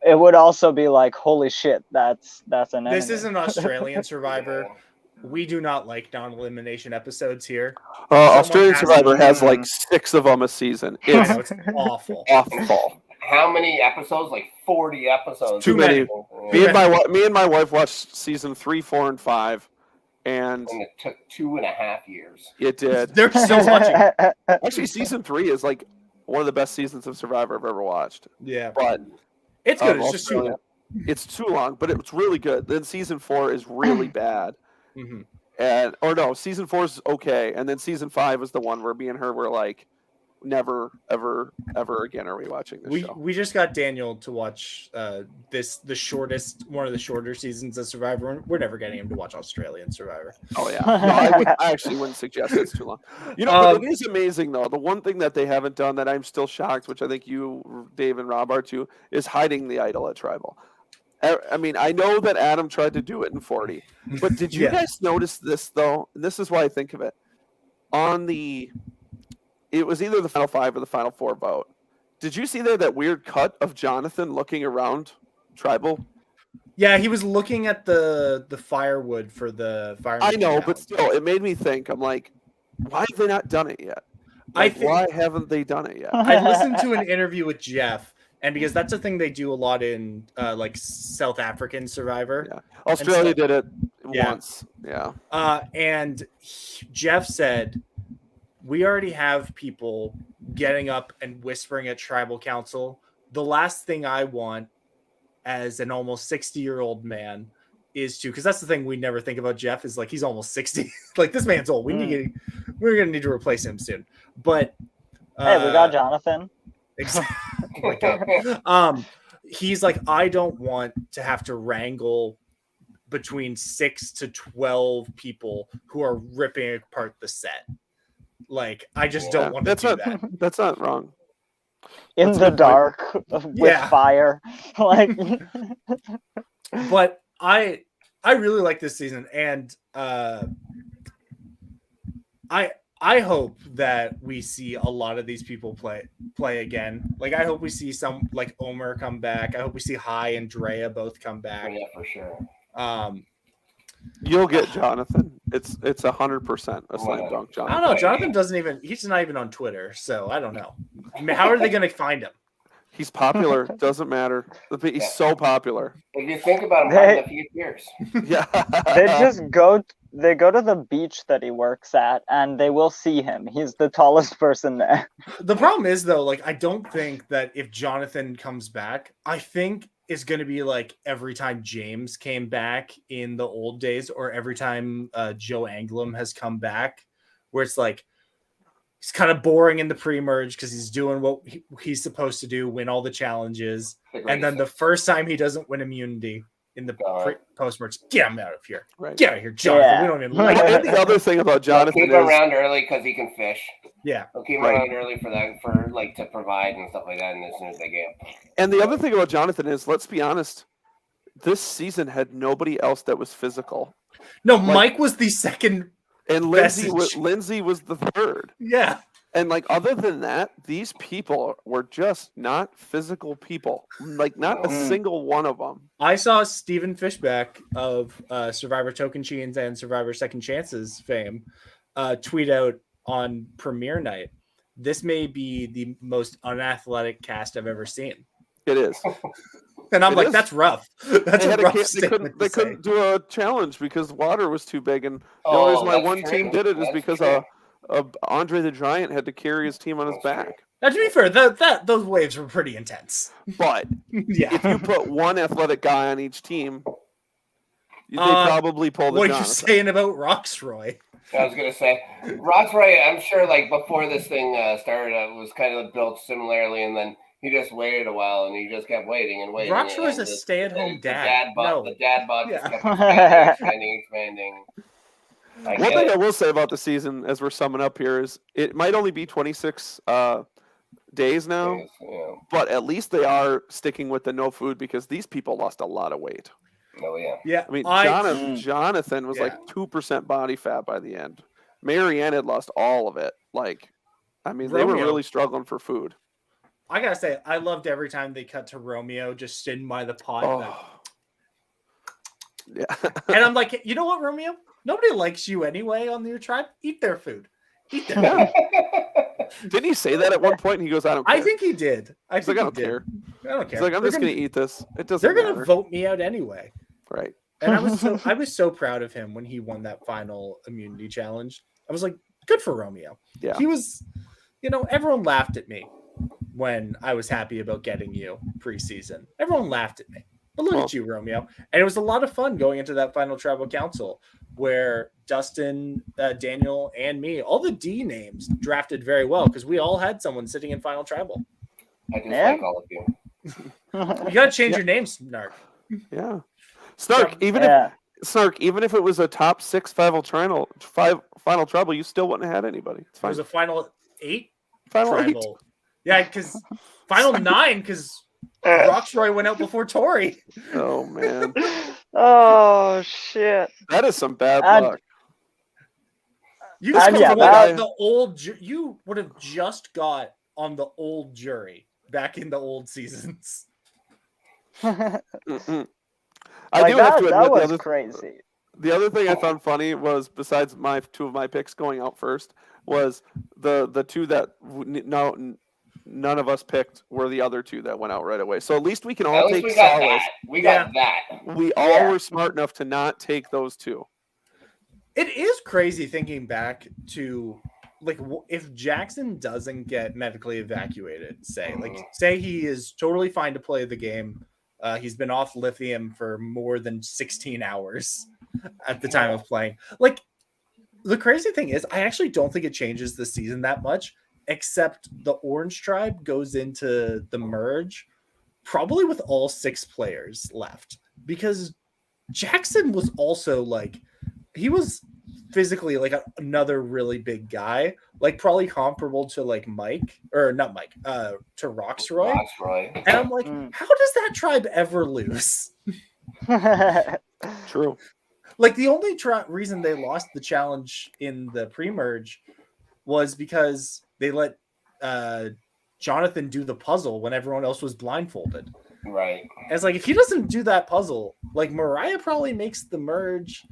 A: it would also be like, holy shit, that's an enemy.
C: This is an Australian Survivor. We do not like non-elimination episodes here.
D: Australian Survivor has like 6 of them a season.
C: It's awful.
D: Awful.
B: How many episodes? Like 40 episodes.
D: Too many. Me and my wife watched season 3, 4, and 5. And
B: it took 2.5 years.
D: It did.
C: They're still watching.
D: Actually, season 3 is like one of the best seasons of Survivor I've ever watched.
C: Yeah.
D: But
C: it's good. It's just too long.
D: It's too long, but it's really good. Then season 4 is really bad.
C: Mm-hmm.
D: Season 4 is okay. And then season 5 is the one where me and her were like, never, ever, ever again are we watching this show.
C: We just got Daniel to watch one of the shorter seasons of Survivor. We're never getting him to watch Australian Survivor.
D: Oh yeah, no, I actually wouldn't suggest it's too long. But it is amazing though. The one thing that they haven't done that I'm still shocked, which I think you, Dave, and Rob are too, is hiding the idol at Tribal. I mean, I know that Adam tried to do it in 40, but did you guys notice this though? And this is why I think of it. It was either the final 5 or the final 4 vote. Did you see that weird cut of Jonathan looking around Tribal?
C: Yeah, he was looking at the firewood for the fire.
D: I know, but still, it made me think. I'm like, why have they not done it yet? Why haven't they done it yet?
C: I listened to an interview with Jeff, and because that's a thing they do a lot in like South African Survivor.
D: Yeah. Australia did it once. Yeah.
C: And Jeff said, we already have people getting up and whispering at tribal council. The last thing I want as an almost 60-year-old man is to, because that's the thing we never think about Jeff is like he's almost 60. Like this man's old. We're gonna need to replace him soon. But
A: Hey, we got Jonathan.
C: Exactly. He's like, I don't want to have to wrangle between 6 to 12 people who are ripping apart the set. Like, I just don't want to do that.
D: That's not wrong.
A: In the dark with fire. Like,
C: but I really like this season, and I hope that we see a lot of these people play again. Like, I hope we see some like Omer come back. I hope we see Hai and Drea both come back.
B: Yeah, for sure.
D: You'll get Jonathan. It's 100% a slam dunk. Jonathan.
C: I don't know. Jonathan he's not even on Twitter, so I don't know. I mean, how are they going to find him?
D: He's popular. Doesn't matter. He's so popular.
B: If you think about him, in a few years.
D: Yeah.
A: They go to the beach that he works at, and they will see him. He's the tallest person there.
C: The problem is, though, like, I don't think that if Jonathan comes back, I think it's going to be like every time James came back in the old days, or every time Joe Anglim has come back, where it's like he's kind of boring in the pre-merge because he's doing what he's supposed to do, win all the challenges, and then the first time he doesn't win immunity in the post-merge, get him out of here.
D: Right.
C: Get out of here, Jonathan.
A: Yeah.
C: We don't even like
D: And the other thing about Jonathan
B: keep him around early because he can fish.
C: Yeah.
B: They'll keep him around early for that, for like to provide and stuff like that. And as soon as they get him.
D: And the other thing about Jonathan is, let's be honest, this season had nobody else that was physical.
C: No, Mike was the second,
D: and Lindsay was the third.
C: Yeah.
D: And like, other than that, these people were just not physical people. Like, not a single one of them.
C: I saw Stephen Fishback of Survivor Token Cheens and Survivor Second Chances fame tweet out on premiere night, this may be the most unathletic cast I've ever seen.
D: It is.
C: And I'm like, that's rough. That's a rough statement.
D: They couldn't do a challenge because water was too big. And the only reason why one team did it is because Andre the Giant had to carry his team on his back.
C: Now, to be fair, those waves were pretty intense.
D: But if you put one athletic guy on each team, they probably pull the
C: What
D: Jonathan.
C: are you saying about Roxroy?
B: I was gonna say, Roxroy, I'm sure like before this thing started, it was kind of built similarly, and then he just waited a while, and he just kept waiting and waiting.
C: Roxroy's a stay-at-home dad.
B: The dad bod just kept expanding.
D: One thing I will say about the season, as we're summing up here, is it might only be 26 days now, but at least they are sticking with the no food because these people lost a lot of weight.
B: Oh yeah.
C: Yeah.
D: I mean, Jonathan was like 2% body fat by the end. Marianne had lost all of it. Like, I mean, they were really struggling for food.
C: I gotta say, I loved every time they cut to Romeo just sitting by the pot.
D: Yeah.
C: And I'm like, you know what, Romeo? Nobody likes you anyway on your tribe. Eat their food. Eat their food.
D: Didn't he say that at one point? And he goes, I don't care.
C: I think he did. I don't
D: care.
C: I don't care.
D: He's like, I'm just going to eat this. It doesn't
C: They're
D: matter.
C: going to vote me out anyway.
D: Right.
C: And I was so proud of him when he won that final immunity challenge. I was like, good for Romeo.
D: Yeah.
C: He was, everyone laughed at me when I was happy about getting you preseason. Everyone laughed at me. But look at you, Romeo. And it was a lot of fun going into that final tribal council where Dustin, Daniel, and me, all the D names drafted very well because we all had someone sitting in final tribal.
B: I just like all of you.
C: You got to change your name, Snark.
D: Yeah. Snark, even if it was a top 6 final tribal, you still wouldn't have had anybody. It's fine.
C: It was a final 8
D: final
C: tribal. 8. Yeah, because final 9 because Roxroy went out before Tori.
D: Oh man.
A: Oh shit.
D: That is some bad luck.
C: You the old. You would have just got on the old jury back in the old seasons.
D: I
A: like
D: do have to admit
A: that was crazy.
D: The other thing I found funny was, besides my 2 of my picks going out first, was the 2 that none of us picked were the other 2 that went out right away. So at least we can all take solace.
B: We got that.
D: We all were smart enough to not take those 2.
C: It is crazy thinking back to, like, if Jackson doesn't get medically evacuated, say he is totally fine to play the game, He's been off lithium for more than 16 hours at the time of playing. Like, the crazy thing is, I actually don't think it changes the season that much, except the Orange Tribe goes into the merge probably with all 6 players left, because Jackson was also like, he was physically like another really big guy, like probably comparable to like Mike, or not Mike, to Roxroy.
B: Roxroy.
C: And I'm like, how does that tribe ever lose?
D: True.
C: Like, the only reason they lost the challenge in the pre-merge was because they let Jonathan do the puzzle when everyone else was blindfolded.
B: Right.
C: And it's like, if he doesn't do that puzzle, like, Mariah probably makes the merge,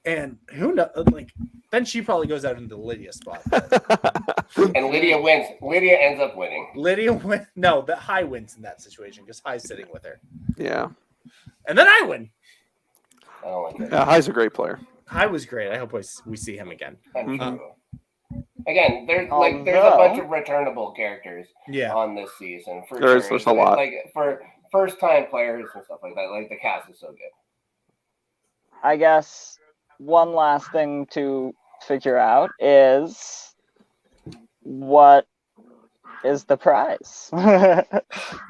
C: and who knows, like, then she probably goes out into the Lydia spot.
B: And Lydia wins. Lydia ends up winning.
C: Lydia wins. No, that High wins in that situation because High's sitting with her.
D: Yeah.
C: And then I win.
B: I don't like it.
D: Yeah, High's a great player.
C: High was great. I hope we see him again.
B: I'm
D: Mhm.
B: sure. Again, there's a bunch of returnable characters
C: Yeah.
B: on this season. For
D: There's
B: sure.
D: a lot.
B: Like, for first-time players and stuff like that. Like, the cast is so good.
A: I guess one last thing to figure out is what is the prize?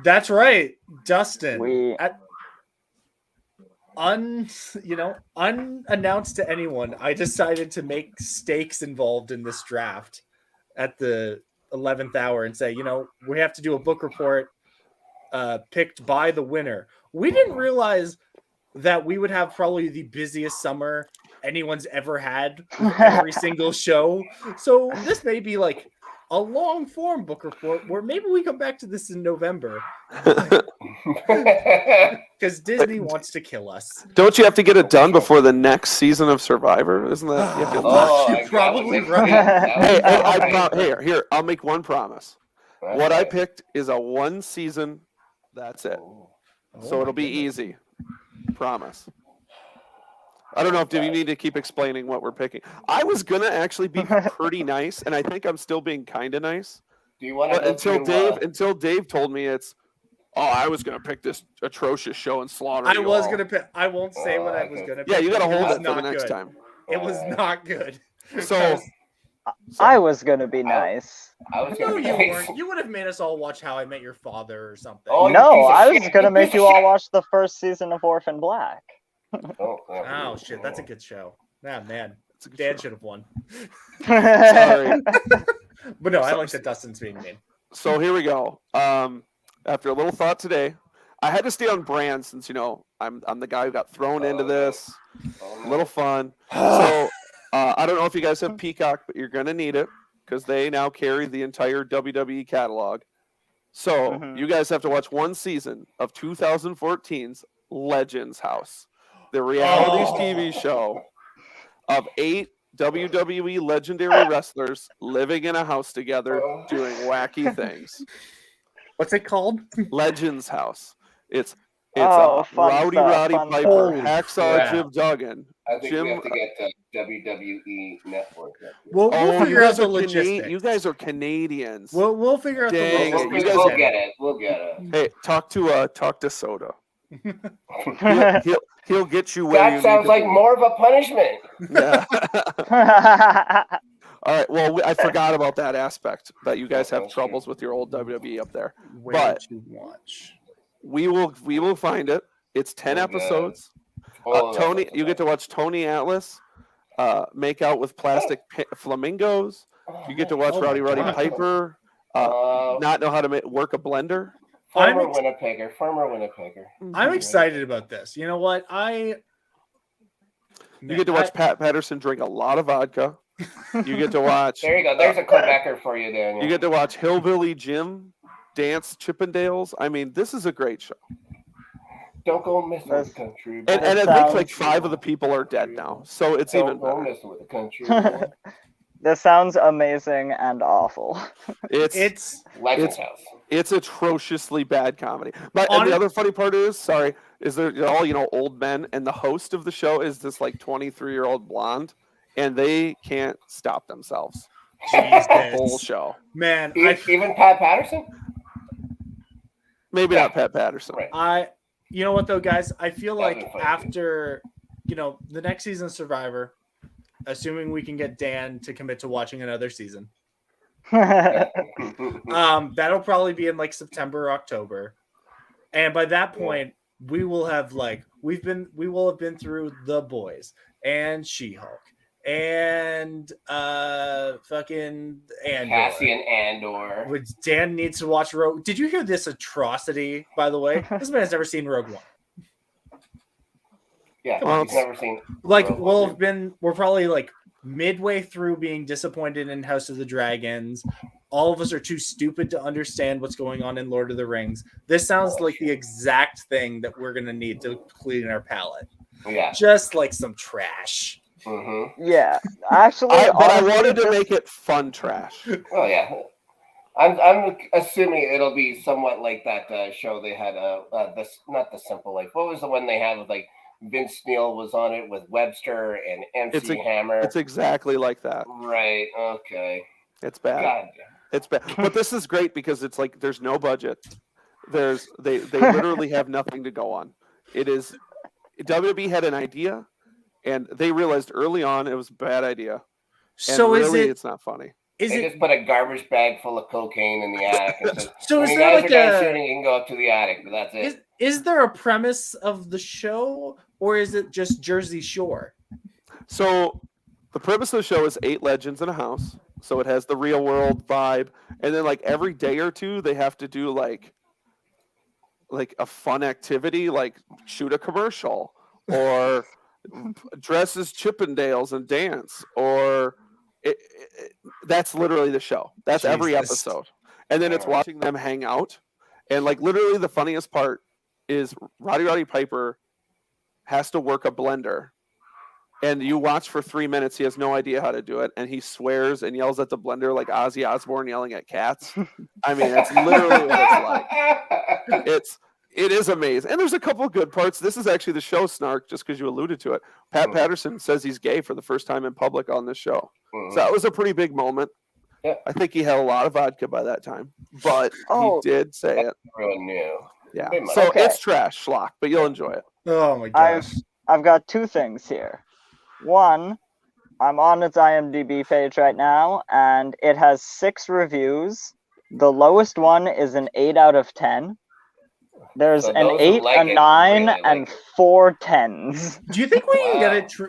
C: That's right, Dustin.
A: We-
C: Unannounced to anyone, I decided to make stakes involved in this draft at the 11th hour and say, we have to do a book report picked by the winner. We didn't realize that we would have probably the busiest summer anyone's ever had with every single show. So this may be like a long form book report where maybe we come back to this in November because Disney wants to kill us.
D: Don't you have to get it done before the next season of Survivor? Isn't that? You have to,
C: You're
B: my God,
C: probably
B: that would
C: right.
B: that would be great.
D: here. I'll make one promise. What I picked is a 1 season. That's it. So it'll be easy. Promise. I don't know if you need to keep explaining what we're picking. I was gonna actually be pretty nice, and I think I'm still being kind of nice.
B: Do you want to
D: But until Dave told me I was gonna pick this atrocious show and slaughter.
C: I
D: you
C: was
D: all.
C: gonna pick. I won't say what I was gonna pick.
D: Yeah, you gotta
C: because
D: hold
C: was
D: it for the
C: not
D: next
C: good.
D: time.
C: It was not good.
D: So
A: I was gonna be nice.
B: I was
C: No,
B: gonna
C: you
B: be
C: weren't. You would have made us all watch How I Met Your Father or something.
B: Oh, you
A: No,
B: piece of
A: I was
B: shit.
A: gonna
B: You
A: make
B: piece
A: you
B: of
A: all
B: shit.
A: watch the first season of Orphan Black.
C: Oh shit, that's a good show. Ah, man,
D: it's a good
C: Dan
D: show.
C: should have won.
D: Sorry.
C: But no, I like that Dustin's being mean.
D: So here we go. After a little thought today, I had to stay on brand since I'm the guy who got thrown into this. A little fun. So I don't know if you guys have Peacock, but you're gonna need it because they now carry the entire WWE catalog. So
A: Mhm.
D: you guys have to watch 1 season of 2014's Legends House, the reality TV show of 8 WWE legendary wrestlers living in a house together doing wacky things.
C: What's it called?
D: Legends House. It's
A: Oh, fun
D: Rowdy
A: stuff,
D: Roddy
A: fun
D: Piper,
C: stuff.
D: Hacksaw
C: Crap.
D: Jim Duggan.
B: I think we
D: Jim.
B: have to get WWE Network.
C: We'll
D: Oh,
C: figure out the logistics.
D: you guys are Canadians.
C: We'll figure out
D: Dang
C: the
D: it,
C: logistics.
D: you guys
B: We'll
D: have-
B: get it. We'll get it.
D: Hey, talk to Soda. He'll get you where you
B: That sounds
D: need to
B: like
D: be.
B: more of a punishment.
D: Yeah. All right. Well, I forgot about that aspect that you guys have troubles with your old WWE up there.
C: Way
D: But-
C: to watch.
D: We will find it. It's 10
B: Oh,
D: episodes.
B: Oh,
D: Tony,
B: that's
D: you get to watch Tony Atlas make out with plastic flamingos. You get to watch
C: Oh my
D: Rowdy
C: God.
D: Piper not know how to work a blender.
B: Former
C: I'm ex-
B: Winnipegger.
C: I'm excited about this. You know what?
D: You get to watch Pat Patterson drink a lot of vodka. You get to watch.
B: There you go. There's a Quebecer for you, Daniel.
D: You get to watch Hillbilly Jim dance Chippendales. I mean, this is a great show.
B: Don't go messing with the
A: That's-
B: country.
D: And I think
A: sounds-
D: like 5 of the people are dead now, so it's
B: Don't
D: even
B: go
D: better.
B: messing with the country.
A: This sounds amazing and awful.
D: It's
B: Legends House.
D: it's atrociously bad comedy. But
C: On-
D: and the other funny part is they're all old men, and the host of the show is this like 23-year-old blonde, and they can't stop themselves the whole
C: Jesus.
D: show.
C: Man,
B: Even Pat Patterson?
D: Maybe
B: Yeah.
D: not Pat Patterson.
B: Right.
C: You know what though, guys? I feel
B: That'd
C: like
B: be fun.
C: after the next season of Survivor, assuming we can get Dan to commit to watching another season, that'll probably be in like September or October, and by that point we will have we will have been through The Boys and She-Hulk and fucking Andor.
B: Cassian Andor.
C: Which Dan needs to watch Rogue. Did you hear this atrocity? By the way, this man has never seen Rogue One.
B: Yeah,
D: Well,
B: he's never seen.
C: Like
B: Rogue One.
C: we're probably like midway through being disappointed in House of the Dragons. All of us are too stupid to understand what's going on in Lord of the Rings. This sounds like the exact thing that we're gonna need to clean our palate.
B: Yeah.
C: Just like some trash.
B: Mm-hmm.
A: Yeah, actually,
D: But I
A: honestly,
D: wanted to
A: this-
D: make it fun trash.
B: Oh yeah. I'm assuming it'll be somewhat like that show they had. This not The Simple Life. What was the one they had with like Vince Neil was on it with Webster and MC Hammer?
D: It's exactly like that.
B: Right. Okay.
D: It's bad.
B: God.
D: It's bad. But this is great because it's like there's no budget. They literally have nothing to go on. It is WWE had an idea and they realized early on it was a bad idea. And
C: So
D: really,
C: is
D: it's not funny.
C: it
B: They just put a garbage bag full of cocaine in the attic and said,
C: so
B: when
C: is
B: you
C: there
B: guys
C: like
B: are done
C: a
B: shooting, you can go up to the attic, but that's it.
C: is there a premise of the show or is it just Jersey Shore?
D: So the premise of the show is 8 legends in a house. So it has the real world vibe. And then like every day or two they have to do like a fun activity, like shoot a commercial or dress as Chippendales and dance, or that's literally the show. That's every
C: Jesus.
D: episode. And then it's watching them hang out. And like literally the funniest part is Roddy Piper has to work a blender. And you watch for 3 minutes, he has no idea how to do it, and he swears and yells at the blender like Ozzy Osbourne yelling at cats. I mean, that's literally what it's like. It is amazing. And there's a couple of good parts. This is actually the show, Snark, just because you alluded to it. Pat Patterson says he's gay for the first time in public on this show. So that was a pretty big moment.
B: Yeah.
D: I think he had a lot of vodka by that time, but
A: Oh.
D: he did say it.
B: Everyone knew.
D: Yeah.
B: Pretty much.
D: So
A: Okay.
D: it's trash, schlock, but you'll enjoy it.
C: Oh my gosh.
A: I've got 2 things here. One, I'm on its IMDb page right now, and it has 6 reviews. The lowest one is an 8 out of 10. There's
B: So
A: an
B: those who
A: 8,
B: like
A: a
B: it
A: 9,
B: really
A: and
B: like it.
A: 4 10s.
C: Do you think we can get
B: Wow.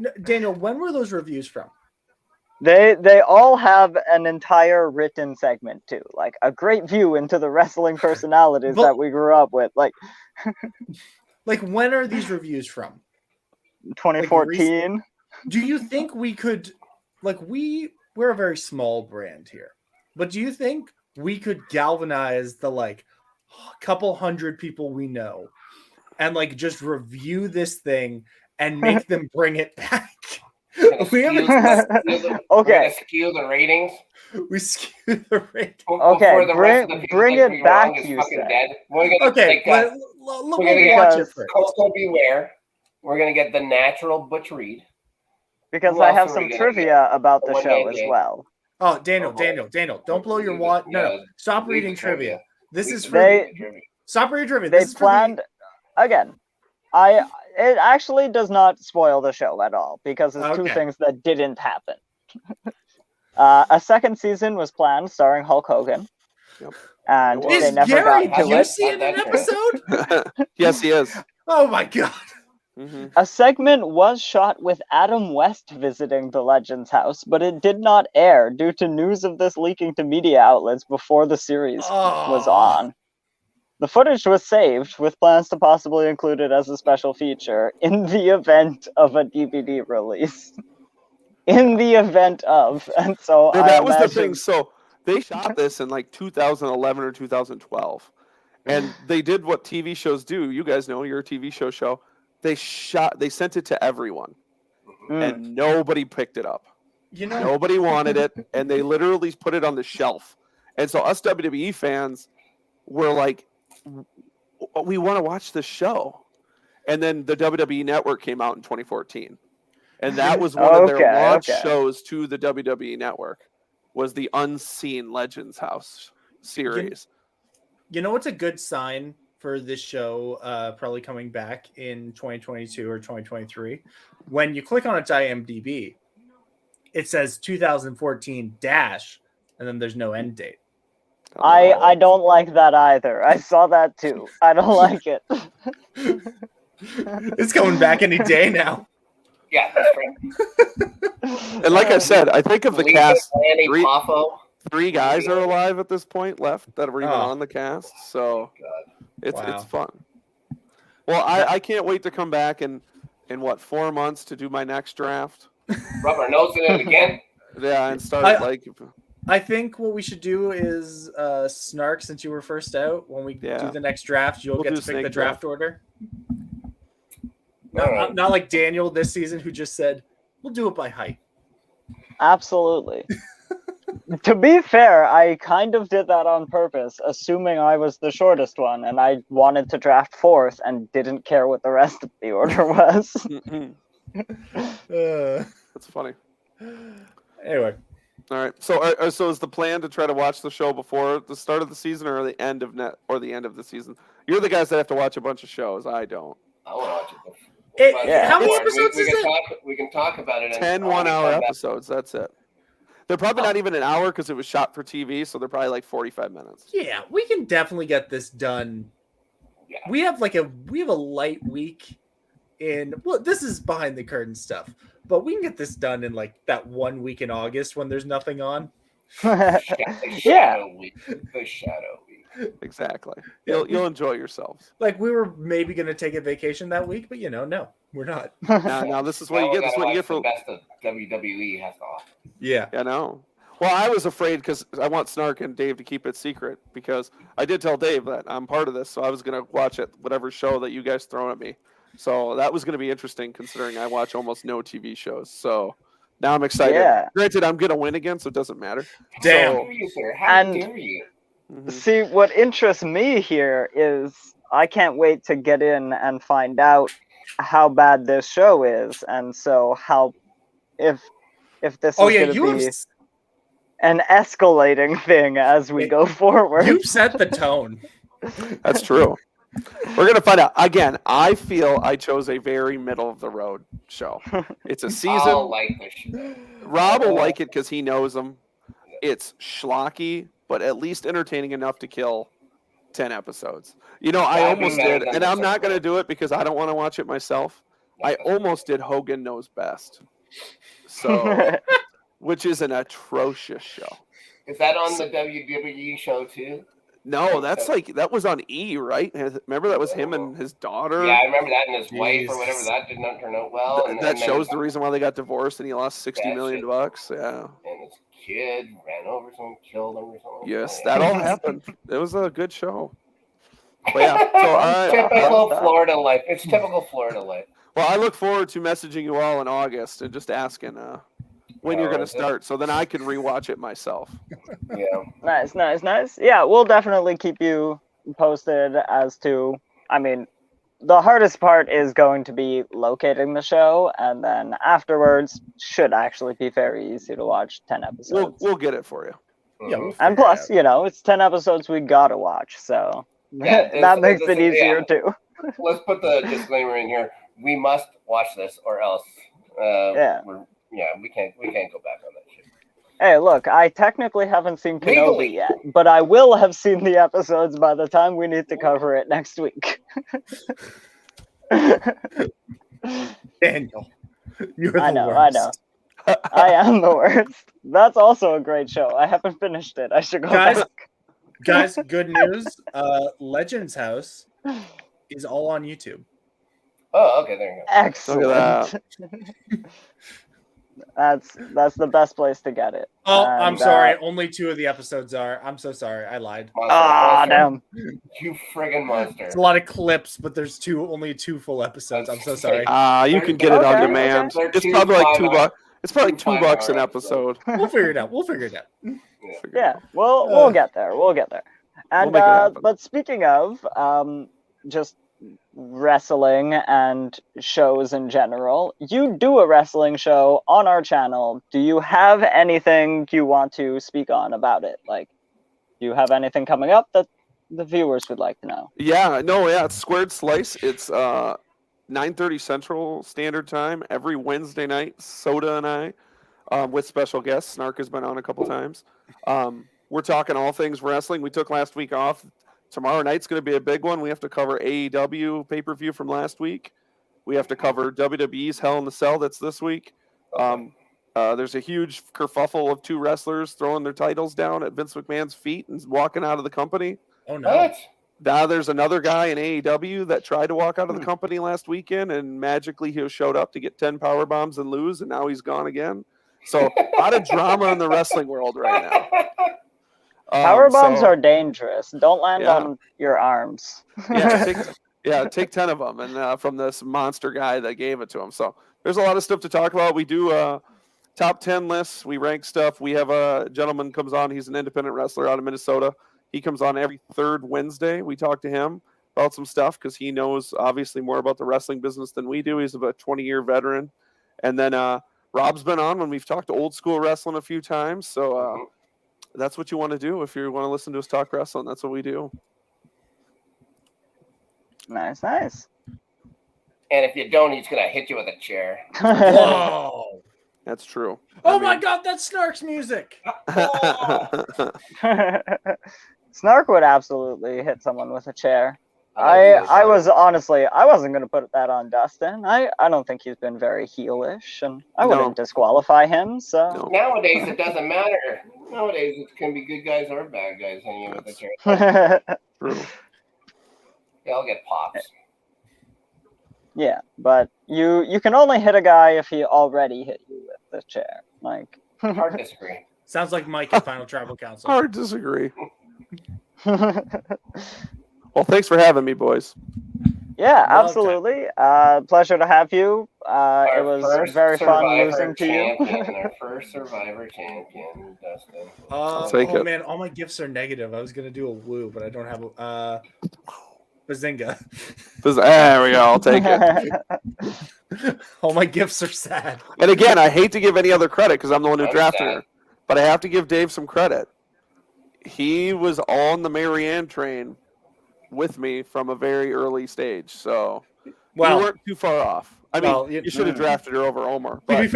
C: it? Daniel, when were those reviews from?
A: They all have an entire written segment too, like a great view into the wrestling personalities
C: But-
A: that we grew up with, like
C: Like, when are these reviews from?
A: 2014.
C: Do you think we could, like, we're a very small brand here, but do you think we could galvanize the like couple hundred people we know and like just review this thing and make them bring it back? We haven't
B: We're
A: Okay.
B: gonna skew the ratings.
C: we skew the rate.
A: Okay,
B: Before the rest of the people
A: bring
B: think
A: it
B: we
A: back,
B: wrong is
A: you
B: fucking
A: said.
B: dead. We're gonna
C: Okay,
B: take
C: let
B: we're
C: me
B: gonna
C: watch
A: get-
C: it first.
B: Coco Beware. We're gonna get the natural Butch Reed.
A: Because
B: Who
A: I
B: else
A: have
B: are we
A: some
B: gonna
A: trivia about the
B: One
A: show
B: day
A: as
B: game.
A: well.
C: Oh, Daniel,
B: Oh,
C: don't blow your wad. No,
B: Yeah,
C: stop
B: leave
C: reading
B: the
C: trivia. This is for
A: They-
C: stop reading trivia.
A: They
C: This is for the-
A: planned again. It actually does not spoil the show at all because it's 2
C: Okay.
A: things that didn't happen. A second season was planned starring Hulk Hogan.
D: Yep.
A: And
D: It
A: they
C: Is
A: never
C: Gary
A: got to it.
C: Busey in an
B: That's
C: episode?
D: Yes, he is.
C: Oh my god!
D: Hmm.
A: A segment was shot with Adam West visiting the Legends house, but it did not air due to news of this leaking to media outlets before the series was
C: Oh.
A: on. The footage was saved, with plans to possibly include it as a special feature in the event of a DVD release. In the event of, and so
D: Well,
A: I
D: that was the
A: imagine-
D: thing. So they shot this in like 2011 or 2012, and they did what TV shows do. You guys know, you're a TV show. They sent it to everyone,
A: Mm.
D: and nobody picked it up.
C: You know,
D: Nobody wanted it, and they literally put it on the shelf. And so us WWE fans were like, we want to watch this show. And then the WWE Network came out in 2014. And that was one of their
A: Okay,
D: launch
A: okay.
D: shows to the WWE Network, was the Unseen Legends House series.
C: you know what's a good sign for this show, probably coming back in 2022 or 2023. When you click on its IMDb, it says 2014 dash, and then there's no end date.
A: I don't like that either. I saw that too. I don't like it.
C: It's coming back any day now.
B: Yeah, that's right.
D: And like I said, I think of the
B: Lisa,
D: cast,
B: Lanny,
D: three-
B: Poffo.
D: 3 guys are alive at this point left that are even
C: Oh.
D: on the cast. So
B: God.
D: it's
C: Wow.
D: it's fun. Well, I can't wait to come back in what 4 months to do my next draft.
B: Rub our nose in it again.
D: Yeah, and start
C: I think what we should do is Snark, since you were first out, when we
D: Yeah.
C: do the next draft, you'll
D: We'll
C: get
D: do
C: to pick
D: snake
C: the draft order.
B: All right.
C: Not like Daniel this season, who just said, we'll do it by height.
A: Absolutely. To be fair, I kind of did that on purpose, assuming I was the shortest one, and I wanted to draft 4th and didn't care what the rest of the order was.
D: That's funny.
C: Anyway,
D: All right. So so is the plan to try to watch the show before the start of the season or the end of the end of the season? You're the guys that have to watch a bunch of shows. I don't.
B: I want to watch it.
A: Yeah.
C: How many
B: We-
C: episodes
B: we
C: is
B: can
C: it?
B: We can talk about it.
D: 10 1-hour episodes. That's it. They're probably not even an hour because it was shot for TV, so they're probably like 45 minutes.
C: Yeah, we can definitely get this done.
B: Yeah.
C: We have a light week in, well, this is behind the curtain stuff, but we can get this done in like that 1 week in August when there's nothing on.
A: Yeah.
B: Shadow week. The shadow week.
D: Exactly.
C: Yeah.
D: You'll enjoy yourselves.
C: Like we were maybe going to take a vacation that week, but no, we're not.
D: Now this is what
B: Now
D: you
B: we
D: get. This is
B: gotta
D: what you
B: watch
D: get for.
B: the best of WWE has to offer.
C: Yeah.
D: I know. Well, I was afraid because I want Snark and Dave to keep it secret because I did tell Dave that I'm part of this, so I was going to watch it, whatever show that you guys thrown at me. So that was going to be interesting considering I watch almost no TV shows. So now I'm excited.
A: Yeah.
D: Granted, I'm going to win again, so it doesn't matter.
C: Damn.
B: How dare you, sir? How
A: And-
B: dare you?
D: Mhm.
A: See, what interests me here is I can't wait to get in and find out how bad this show is, and so if this
C: Oh
A: is
C: yeah,
A: going
C: you
A: to
C: have
A: be an escalating thing as we go forward.
C: you've set the tone.
D: That's true. We're going to find out. Again, I feel I chose a very middle of the road show. It's a season.
B: I'll like this shit.
D: Rob will like it because he knows them. It's schlocky, but at least entertaining enough to kill 10 episodes. You know, I
B: That'd be
D: almost
B: better
D: did,
B: than
D: and
B: the
D: I'm not
B: second
D: going to
B: one.
D: do it because I don't want to watch it myself. I almost did Hogan Knows Best. So, which is an atrocious show.
B: Is that on the WWE show too?
D: No, that was on E, right? Remember that was him and his daughter?
B: Yeah, I remember that, and his wife or whatever.
C: Jesus.
B: That did not turn out well. And,
D: That
B: and then-
D: shows the reason why they got divorced and he lost $60
B: That
D: million
B: shit.
D: bucks. Yeah.
B: And his kid ran over someone, killed him or something.
D: Yes,
B: Yeah.
D: that all happened. It was a good show. But yeah, so all right.
B: Typical Florida life. It's typical Florida life.
D: Well, I look forward to messaging you all in August and just asking when you're going to start, so then I can rewatch it myself.
B: Yeah.
A: Nice. Yeah, we'll definitely keep you posted as to. I mean, the hardest part is going to be locating the show, and then afterwards should actually be very easy to watch 10 episodes.
D: We'll get it for you.
C: Yeah,
B: Mhm.
C: we'll
A: And
C: figure
A: plus,
C: it out.
A: it's 10 episodes we gotta watch, so
B: Yeah,
A: that makes it
B: yeah.
A: easier too.
B: Let's put the disclaimer in here. We must watch this, or else,
A: Yeah.
B: we can't go back on that shit.
A: Hey, look, I technically haven't seen Kenobi
B: Legally.
A: yet, but I will have seen the episodes by the time we need to cover it next week.
C: Daniel, you're the
A: I know.
C: worst.
A: I am the worst. That's also a great show. I haven't finished it. I should go
C: Guys,
A: back.
C: Guys, good news. Legends House is all on YouTube.
B: Oh, okay, there you go.
A: Excellent. That's the best place to get it.
C: Oh, I'm
A: And,
C: sorry. Only 2 of the episodes are. I'm so sorry. I lied.
A: Ah, damn.
B: You friggin' monster.
C: It's a lot of clips, but there's only 2 full episodes. I'm so sorry.
D: You can get it on
A: Okay,
D: demand.
B: okay.
D: It's probably like
B: Two
D: $2. It's probably
B: two
D: $2 an
B: 5-hour
D: episode.
C: We'll figure it out.
A: Yeah, we'll get there. And
D: make it happen.
A: but speaking of just wrestling and shows in general, you do a wrestling show on our channel. Do you have anything you want to speak on about it? Like, do you have anything coming up that the viewers would like to know.
D: Yeah, no, yeah, it's Squared Slice. It's 9:30 Central Standard Time every Wednesday night. Soda and I, with special guests. Snark has been on a couple times. We're talking all things wrestling. We took last week off. Tomorrow night's going to be a big one. We have to cover AEW pay-per-view from last week. We have to cover WWE's Hell in the Cell that's this week. There's a huge kerfuffle of two wrestlers throwing their titles down at Vince McMahon's feet and walking out of the company.
C: Oh no!
B: What?
D: Now there's another guy in AEW that tried to walk out of the company last weekend, and magically he showed up to get 10 power bombs and lose, and now he's gone again. So a lot of drama in the wrestling world right now.
A: Power bombs are dangerous. Don't land on your arms.
D: Take 10 of them, and from this monster guy that gave it to him. So there's a lot of stuff to talk about. We do top 10 lists. We rank stuff. We have a gentleman comes on. He's an independent wrestler out of Minnesota. He comes on every third Wednesday. We talk to him about some stuff because he knows obviously more about the wrestling business than we do. He's about a 20-year veteran. And then Rob's been on when we've talked to old school wrestling a few times. So that's what you want to do if you want to listen to us talk wrestling. That's what we do.
A: Nice.
B: And if you don't, he's gonna hit you with a chair.
C: Whoa!
D: That's true.
C: Oh my God, that's Snark's music.
A: Snark would absolutely hit someone with a chair.
B: I
A: I wasn't going to put that on Dustin. I don't think he's been very heelish, and I wouldn't disqualify him. So
B: Nowadays, it doesn't matter. Nowadays, it can be good guys or bad guys hitting you with a chair.
D: True.
B: They all get pops.
A: Yeah, but you can only hit a guy if he already hit you with the chair. Like,
B: Hard to disagree.
C: Sounds like Mike at Final Tribal Council.
D: Hard to disagree. Well, thanks for having me, boys.
A: Yeah,
C: Well
A: absolutely. Pleasure to have you. It was very fun losing to you.
B: Our first Survivor champion, Dustin.
D: I'll take it.
C: Man, all my gifts are negative. I was gonna do a woo, but I don't have a Bazinga.
D: There we go. I'll take it.
C: All my gifts are sad.
D: And again, I hate to give any other credit because I'm the one who drafted her, but I have to give Dave some credit. He was on the Marianne train with me from a very early stage, so you weren't too far off. I mean, you should have drafted her over Omer. But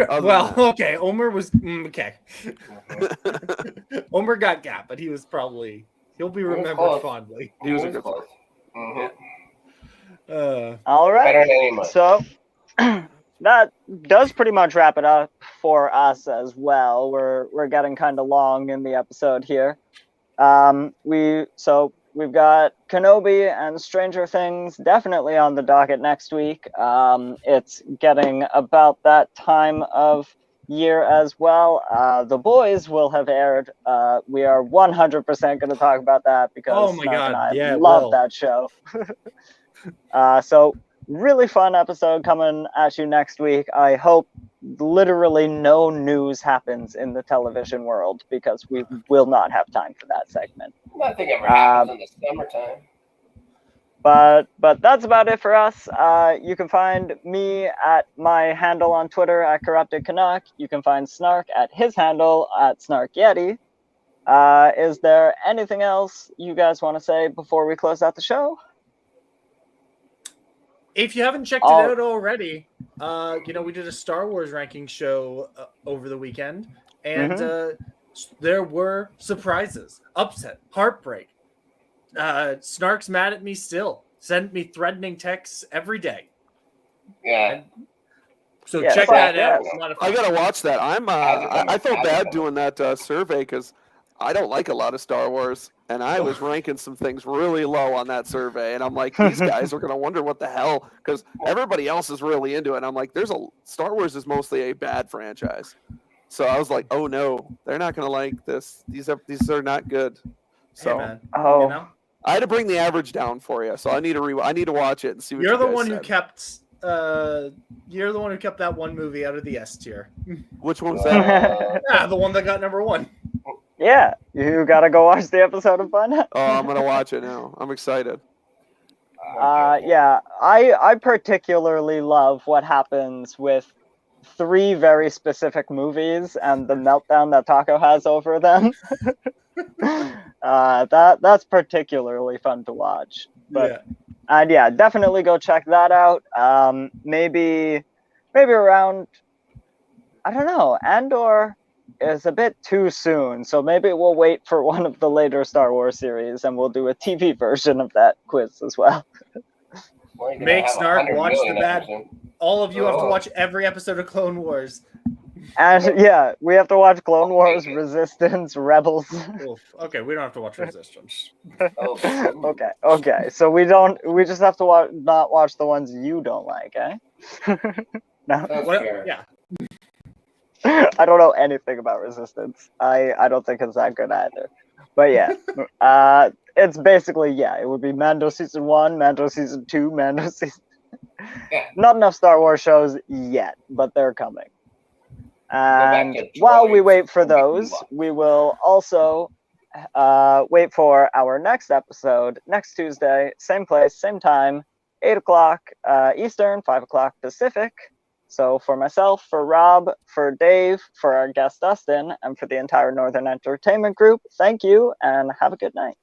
C: okay, Omer was okay. Omer got Gap, but he'll be remembered fondly.
D: He was a good player.
A: All right. So that does pretty much wrap it up for us as well. We're getting kind of long in the episode here. We've got Kenobi and Stranger Things definitely on the docket next week. It's getting about that time of year as well. The Boys will have aired. We are 100% going to talk about that because I love that show. So really fun episode coming at you next week. I hope literally no news happens in the television world because we will not have time for that segment.
B: Nothing ever happens in the summertime.
A: But that's about it for us. You can find me at my handle on Twitter at Corrupted Canuck. You can find Snark at his handle at Snark Yeti. Is there anything else you guys want to say before we close out the show?
C: If you haven't checked it out already, we did a Star Wars ranking show over the weekend, and there were surprises, upset, heartbreak. Snark's mad at me still. Send me threatening texts every day.
B: Yeah.
C: So check that out.
D: I gotta watch that. I felt bad doing that survey because I don't like a lot of Star Wars, and I was ranking some things really low on that survey, and I'm like, these guys are gonna wonder what the hell, because everybody else is really into it. And I'm like, Star Wars is mostly a bad franchise, so I was like, oh no, they're not gonna like this. These are not good. So
C: hey, man.
D: I had to bring the average down for you, so I need to watch it and see what
C: you're
D: you
C: the
D: guys
C: one
D: said.
C: who kept. You're the one who kept that one movie out of the S tier.
D: Which one was that?
C: The one that got number 1.
A: Yeah, you gotta go watch the episode and find out.
D: Oh, I'm gonna watch it now. I'm excited.
A: I particularly love what happens with 3 very specific movies and the meltdown that Taco has over them. That's particularly fun to watch. But
C: Yeah.
A: and yeah, definitely go check that out. Maybe around, I don't know, Andor is a bit too soon, so maybe we'll wait for one of the later Star Wars series and we'll do a TV version of that quiz as well.
B: Well, you're gonna
C: Make
B: have
C: Snark
B: 100
C: watch
B: million
C: the bad.
B: episodes.
C: All of you have to
B: Oh.
C: watch every episode of Clone Wars.
A: And yeah, we have to watch Clone Wars, Resistance, Rebels.
C: Oof. Okay, we don't have to watch Resistance.
B: Oh.
A: Okay. So we just have to not watch the ones you don't like, eh? No.
B: That's
C: What?
B: fair.
C: Yeah.
A: I don't know anything about Resistance. I don't think it's that good either. But yeah, it's basically, it would be Mando season 1, Mando season 2, Mando season.
B: Yeah.
A: Not enough Star Wars shows yet, but they're coming.
B: back
A: And
B: to
A: while we
B: droids.
A: wait for
B: We can
A: those,
B: watch.
A: we will also wait for our next episode next Tuesday, same place, same time, 8 o'clock Eastern, 5 o'clock Pacific. So for myself, for Rob, for Dave, for our guest Dustin, and for the entire Northern Entertainment Group, thank you and have a good night.